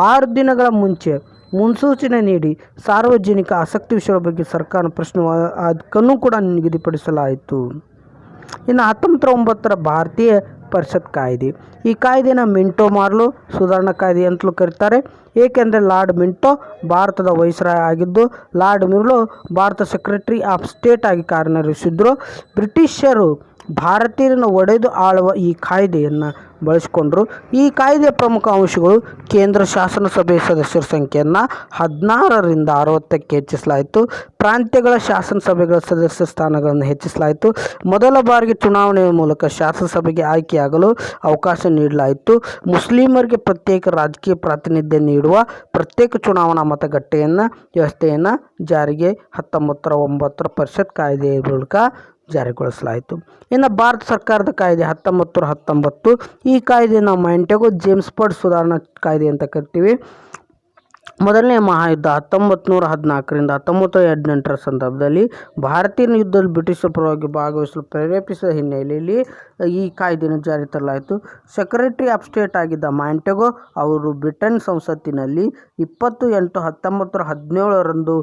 6 ದಿನಗಳ ಮುಂಚೆ ಮುನ್ಸೂಚನೆ ನೀಡಿ ಸಾರ್ವಜನಿಕ ಆಸಕ್ತಿ ವಿಷಯಗಳ ಬಗ್ಗೆ ಸರ್ಕಾರ ಪ್ರಶ್ನೆ ಅದಕ್ಕೂ ಕೂಡ ನಿಗದಿಪಡಿಸಲಾಯಿತು. ಇನ್ನು 1909 ಭಾರತೀಯ ಪರಿಷತ್ ಕಾಯ್ದೆ. ಈ ಕಾಯ್ದೆನ ಮಿಂಟೋ ಮಾರ್ಲೋ ಸುಧಾರಣಾ ಕಾಯ್ದೆ ಅಂತಲೂ ಕರೀತಾರೆ. ಏಕೆಂದರೆ ಲಾರ್ಡ್ ಮಿಂಟೋ ಭಾರತದ ವೈಸ್ರಾಯ್ ಆಗಿದ್ದು, ಲಾರ್ಡ್ ಮಿರ್ಲೋ ಭಾರತ ಸೆಕ್ರೆಟರಿ ಆಫ್ ಸ್ಟೇಟ್ ಆಗಿ ಕಾರ್ಯನಿರ್ವಹಿಸಿದ್ರು. ಬ್ರಿಟಿಷರು ಭಾರತೀಯರನ್ನು ಒಡೆದು ಆಳುವ ಈ ಕಾಯ್ದೆಯನ್ನು ಬಳಸಿಕೊಂಡರು. ಈ ಕಾಯ್ದೆಯ ಪ್ರಮುಖ ಅಂಶಗಳು: ಕೇಂದ್ರ ಶಾಸನಸಭೆ ಸದಸ್ಯರ ಸಂಖ್ಯೆಯನ್ನು 16ರಿಂದ 60ಕ್ಕೆ ಹೆಚ್ಚಿಸಲಾಯಿತು. ಪ್ರಾಂತ್ಯಗಳ ಶಾಸನಸಭೆಗಳ ಸದಸ್ಯ ಸ್ಥಾನಗಳನ್ನು ಹೆಚ್ಚಿಸಲಾಯಿತು. ಮೊದಲ ಬಾರಿಗೆ ಚುನಾವಣೆಯ ಮೂಲಕ ಶಾಸನಸಭೆಗೆ ಆಯ್ಕೆಯಾಗಲು ಅವಕಾಶ ನೀಡಲಾಯಿತು. ಮುಸ್ಲಿಮರಿಗೆ ಪ್ರತ್ಯೇಕ ರಾಜಕೀಯ ಪ್ರಾತಿನಿಧ್ಯ ನೀಡುವ ಪ್ರತ್ಯೇಕ ಚುನಾವಣಾ ಮತಗಟ್ಟೆಯನ್ನು ವ್ಯವಸ್ಥೆಯನ್ನು ಜಾರಿಗೆ 1909 ಪರಿಷತ್ ಕಾಯ್ದೆಯ ಮೂಲಕ ಜಾರಿಗೊಳಿಸಲಾಯಿತು. ಇನ್ನು ಭಾರತ ಸರ್ಕಾರದ ಕಾಯ್ದೆ 1919. ಈ ಕಾಯ್ದೆಯನ್ನು ಮಾಂಟೆಗೊ ಜೇಮ್ಸ್ ಫೋರ್ಡ್ ಸುಧಾರಣಾ ಕಾಯ್ದೆ ಅಂತ ಕರಿತೀವಿ. ಮೊದಲನೇ ಮಹಾಯುದ್ಧ 1914ರಿಂದ 1918ರ ಸಂದರ್ಭದಲ್ಲಿ ಭಾರತೀಯ ಯುದ್ಧದಲ್ಲಿ ಬ್ರಿಟಿಷರ ಪರವಾಗಿ ಭಾಗವಹಿಸಲು ಪ್ರೇರೇಪಿಸಿದ ಹಿನ್ನೆಲೆಯಲ್ಲಿ ಈ ಕಾಯ್ದೆಯನ್ನು ಜಾರಿ ತರಲಾಯಿತು. ಸೆಕ್ರೆಟರಿ ಆಫ್ ಸ್ಟೇಟ್ ಆಗಿದ್ದ ಮಾಂಟೆಗೊ ಅವರು ಬ್ರಿಟನ್ ಸಂಸತ್ತಿನಲ್ಲಿ 20/8/1917ರಂದು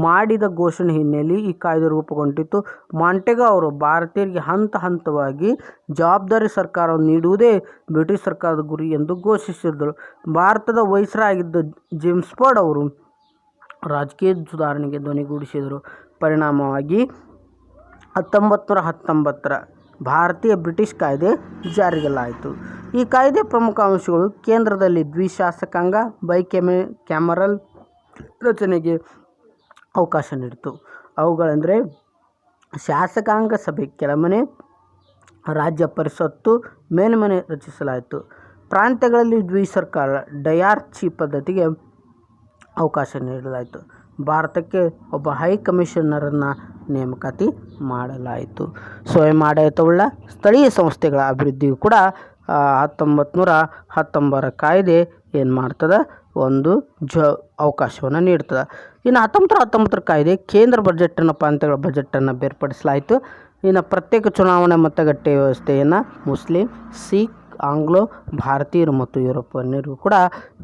ಮಾಡಿದ ಘೋಷಣೆ ಹಿನ್ನೆಲೆಯಲ್ಲಿ ಈ ಕಾಯ್ದೆ ರೂಪುಗೊಂಡಿತು. ಮಾಂಟೆಗೊ ಅವರು ಭಾರತೀಯರಿಗೆ ಹಂತ ಹಂತವಾಗಿ ಜವಾಬ್ದಾರಿ ಸರ್ಕಾರವನ್ನು ನೀಡುವುದೇ ಬ್ರಿಟಿಷ್ ಸರ್ಕಾರದ ಗುರಿ ಎಂದು ಘೋಷಿಸಿದರು. ಭಾರತದ ವೈಸ್ರಾಯ್ ಆಗಿದ್ದ ಜೇಮ್ಸ್ ಫೋರ್ಡ್ ಅವರು ರಾಜಕೀಯ ಸುಧಾರಣೆಗೆ ಧ್ವನಿಗೂಡಿಸಿದರು. ಪರಿಣಾಮವಾಗಿ 1919ರ ಭಾರತೀಯ ಬ್ರಿಟಿಷ್ ಕಾಯ್ದೆ ಜಾರಿಯಲ್ಲಾಯಿತು. ಈ ಕಾಯ್ದೆಯ ಪ್ರಮುಖ ಅಂಶಗಳು: ಕೇಂದ್ರದಲ್ಲಿ ದ್ವಿಶಾಸಕಾಂಗ ಕ್ಯಾಮರಲ್ ರಚನೆಗೆ ಅವಕಾಶ ನೀಡಿತು. ಅವುಗಳೆಂದರೆ ಶಾಸಕಾಂಗ ಸಭೆ ಕೆಳಮನೆ, ರಾಜ್ಯ ಪರಿಷತ್ತು ಮೇಲ್ಮನೆ ರಚಿಸಲಾಯಿತು. ಪ್ರಾಂತ್ಯಗಳಲ್ಲಿ ದ್ವಿಸರ್ಕಾರ ಡಯಾರ್ಚಿ ಪದ್ಧತಿಗೆ ಅವಕಾಶ ನೀಡಲಾಯಿತು. ಭಾರತಕ್ಕೆ ಒಬ್ಬ ಹೈ ಕಮಿಷನರನ್ನು ನೇಮಕಾತಿ ಮಾಡಲಾಯಿತು. ಸ್ವಯಂ ಆಡಳಿತವುಳ್ಳ ಸ್ಥಳೀಯ ಸಂಸ್ಥೆಗಳ ಅಭಿವೃದ್ಧಿಗೂ ಕೂಡ 1919ರ ಕಾಯ್ದೆ ಏನು ಮಾಡ್ತದೆ, ಒಂದು ಅವಕಾಶವನ್ನು ನೀಡ್ತದೆ. ಇನ್ನು 1919ರ ಕಾಯ್ದೆ ಕೇಂದ್ರ ಬಜೆಟನ್ನು ಪ್ರಾಂತ್ಯಗಳ ಬಜೆಟನ್ನು ಬೇರ್ಪಡಿಸಲಾಯಿತು. ಇನ್ನು ಪ್ರತ್ಯೇಕ ಚುನಾವಣೆ ಮತಗಟ್ಟೆ ವ್ಯವಸ್ಥೆಯನ್ನು ಮುಸ್ಲಿಂ, ಸಿಖ್, ಆಂಗ್ಲೋ ಭಾರತೀಯರು ಮತ್ತು ಯುರೋಪಿಯನ್ನರಿಗೂ ಕೂಡ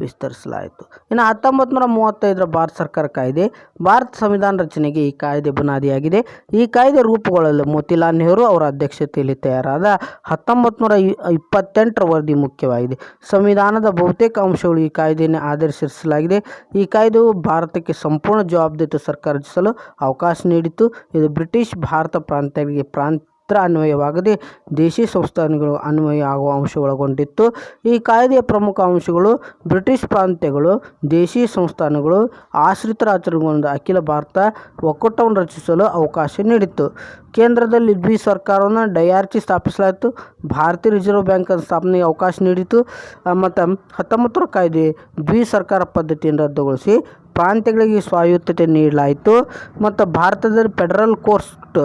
ವಿಸ್ತರಿಸಲಾಯಿತು. ಇನ್ನು 1935ರ ಭಾರತ ಸರ್ಕಾರ ಕಾಯ್ದೆ. ಭಾರತ ಸಂವಿಧಾನ ರಚನೆಗೆ ಈ ಕಾಯ್ದೆ ಬುನಾದಿಯಾಗಿದೆ. ಈ ಕಾಯ್ದೆ ರೂಪುಗೊಳ್ಳಲು ಮೋತಿಲಾಲ್ ನೆಹರು ಅವರ ಅಧ್ಯಕ್ಷತೆಯಲ್ಲಿ ತಯಾರಾದ 1928ರ ವರದಿ ಮುಖ್ಯವಾಗಿದೆ. ಸಂವಿಧಾನದ ಬಹುತೇಕ ಅಂಶಗಳು ಈ ಕಾಯ್ದೆಯನ್ನು ಆಧರಿಸಲಾಗಿದೆ. ಈ ಕಾಯ್ದೆಯು ಭಾರತಕ್ಕೆ ಸಂಪೂರ್ಣ ಜವಾಬ್ದಾರಿಯುತ ಸರ್ಕಾರ ರಚಿಸಲು ಅವಕಾಶ ನೀಡಿತು. ಇದು ಬ್ರಿಟಿಷ್ ಭಾರತ ಪ್ರಾಂತ್ಯಗಳಿಗೆ ಅನ್ವಯವಾಗದೆ ದೇಶೀಯ ಸಂಸ್ಥಾನಗಳು ಅನ್ವಯ ಆಗುವ ಅಂಶ ಒಳಗೊಂಡಿತ್ತು. ಈ ಕಾಯ್ದೆಯ ಪ್ರಮುಖ ಅಂಶಗಳು: ಬ್ರಿಟಿಷ್ ಪ್ರಾಂತ್ಯಗಳು, ದೇಶೀಯ ಸಂಸ್ಥಾನಗಳು, ಆಶ್ರಿತ ರಾಜ್ಯಗಳಿಂದ ಅಖಿಲ ಭಾರತ ಒಕ್ಕೂಟವನ್ನು ರಚಿಸಲು ಅವಕಾಶ ನೀಡಿತು. ಕೇಂದ್ರದಲ್ಲಿ ಸರ್ಕಾರವನ್ನು ಡಯಾರ್ಚಿ ಸ್ಥಾಪಿಸಲಾಯಿತು. ಭಾರತೀಯ ರಿಸರ್ವ್ ಬ್ಯಾಂಕ್ ಸ್ಥಾಪನೆಗೆ ಅವಕಾಶ ನೀಡಿತು. ಮತ್ತು 19ರ ಕಾಯ್ದೆ ಸರ್ಕಾರ ಪದ್ಧತಿಯನ್ನು ರದ್ದುಗೊಳಿಸಿ ಪ್ರಾಂತ್ಯಗಳಿಗೆ ಸ್ವಾಯತ್ತತೆ ನೀಡಲಾಯಿತು. ಮತ್ತು ಭಾರತದಲ್ಲಿ ಫೆಡರಲ್ ಕೋರ್ಟ್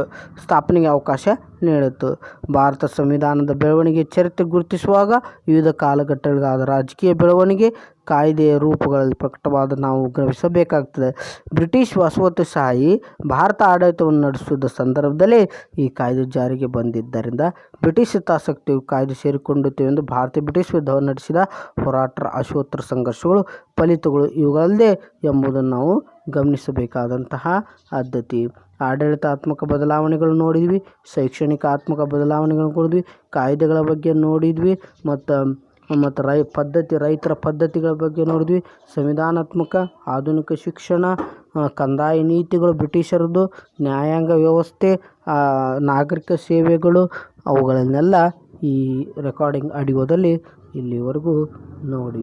ಸ್ಥಾಪನೆಗೆ ಅವಕಾಶ ನೀಡಿತು. ಭಾರತ ಸಂವಿಧಾನದ ಬೆಳವಣಿಗೆ ಚರಿತ್ರೆ ಗುರುತಿಸುವಾಗ ವಿವಿಧ ಕಾಲಘಟ್ಟಗಳಾದ ರಾಜಕೀಯ ಬೆಳವಣಿಗೆ ಕಾಯ್ದೆಯ ರೂಪಗಳಲ್ಲಿ ಪ್ರಕಟವಾದ ನಾವು ಗಮನಿಸಬೇಕಾಗ್ತದೆ. ಬ್ರಿಟಿಷ್ ವಸಾಹತುಶಾಹಿ ಭಾರತ ಆಡಳಿತವನ್ನು ನಡೆಸುವ ಸಂದರ್ಭದಲ್ಲೇ ಈ ಕಾಯ್ದೆ ಜಾರಿಗೆ ಬಂದಿದ್ದರಿಂದ ಬ್ರಿಟಿಷ್ ಹಿತಾಸಕ್ತಿಯು ಕಾಯ್ದೆ ಸೇರಿಕೊಂಡಿತು ಎಂದು ಭಾರತೀಯ ಬ್ರಿಟಿಷ್ ವಿರುದ್ಧ ನಡೆಸಿದ ಹೋರಾಟ, ಅಶೋತ್ತರ ಸಂಘರ್ಷಗಳು, ಫಲಿತಗಳು ಇವುಗಳಲ್ಲದೆ ಎಂಬುದನ್ನು ನಾವು ಗಮನಿಸಬೇಕಾದಂತಹ ಆದ್ಯತೆ. ಆಡಳಿತಾತ್ಮಕ ಬದಲಾವಣೆಗಳು ನೋಡಿದ್ವಿ, ಶೈಕ್ಷಣಿಕಾತ್ಮಕ ಬದಲಾವಣೆಗಳು ನೋಡಿದ್ವಿ, ಕಾಯ್ದೆಗಳ ಬಗ್ಗೆ ನೋಡಿದ್ವಿ, ಮತ್ತು ರೈತರ ಪದ್ಧತಿಗಳ ಬಗ್ಗೆ ನೋಡಿದ್ವಿ, ಸಂವಿಧಾನಾತ್ಮಕ ಆಧುನಿಕ ಶಿಕ್ಷಣ, ಕಂದಾಯ ನೀತಿಗಳು ಬ್ರಿಟಿಷರದ್ದು, ನ್ಯಾಯಾಂಗ ವ್ಯವಸ್ಥೆ, ನಾಗರಿಕ ಸೇವೆಗಳು, ಅವುಗಳನ್ನೆಲ್ಲ ಈ ರೆಕಾರ್ಡಿಂಗ್ ಆಡಿಯೋದಲ್ಲಿ ಇಲ್ಲಿವರೆಗೂ ನೋಡಿ.